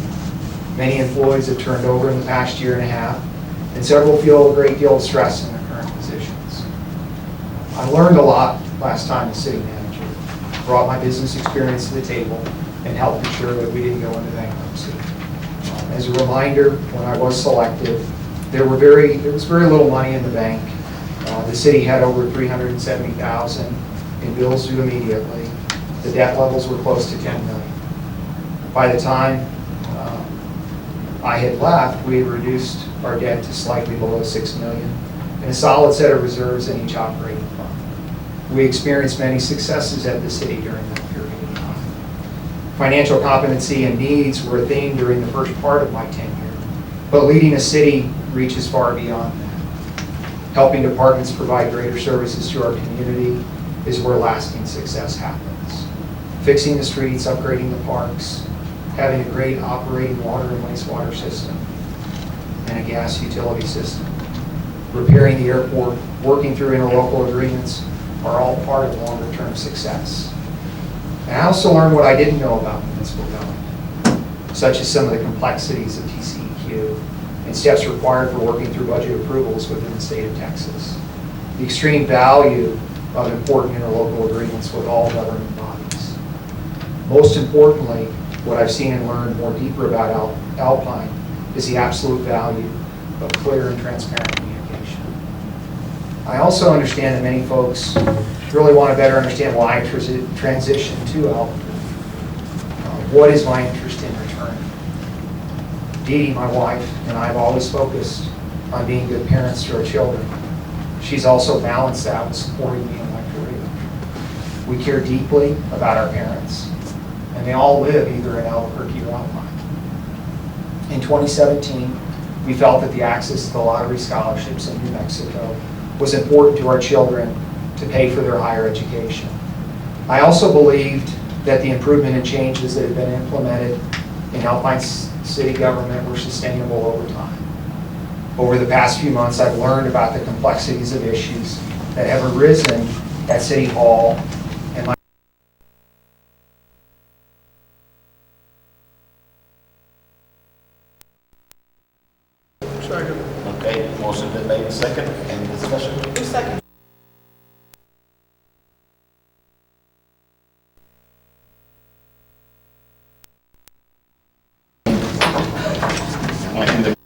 Many employees have turned over in the past year and a half, and several feel a great deal of stress in their current positions. I learned a lot last time as city manager, brought my business experience to the table, and helped ensure that we didn't go into bankruptcy. As a reminder, when I was selected, there was very little money in the bank. The city had over $370,000 in bills due immediately. The debt levels were close to 10 million. By the time I had left, we had reduced our debt to slightly below 6 million and a solid set of reserves in each operating fund. We experienced many successes at the city during that period of time. Financial competency and needs were a theme during the first part of my tenure, but leading a city reaches far beyond that. Helping departments provide greater services to our community is where lasting success happens. Fixing the streets, upgrading the parks, having a great operating water and wastewater system, and a gas utility system. Repairing the airport, working through interlocal agreements are all part of longer-term success. And I also learned what I didn't know about municipal government, such as some of the complexities of TCEQ and steps required for working through budget approvals within the state of Texas. The extreme value of important interlocal agreements with all government bodies. Most importantly, what I've seen and learned more deeper about Alpine is the absolute value of clear and transparent communication. I also understand that many folks really want to better understand why I transitioned to Alpine. What is my interest in return? Dee Dee, my wife, and I have always focused on being good parents to our children. She's also balanced that with supporting me in my career. We care deeply about our parents, and they all live either in Albuquerque or Alpine. In 2017, we felt that the access to the lottery scholarships in New Mexico was important to our children to pay for their higher education. I also believed that the improvement and changes that have been implemented in Alpine city government were sustainable over time. Over the past few months, I've learned about the complexities of issues that have arisen at City Hall and my Second. Okay, motion been made, second, any discussion? Who's second? In the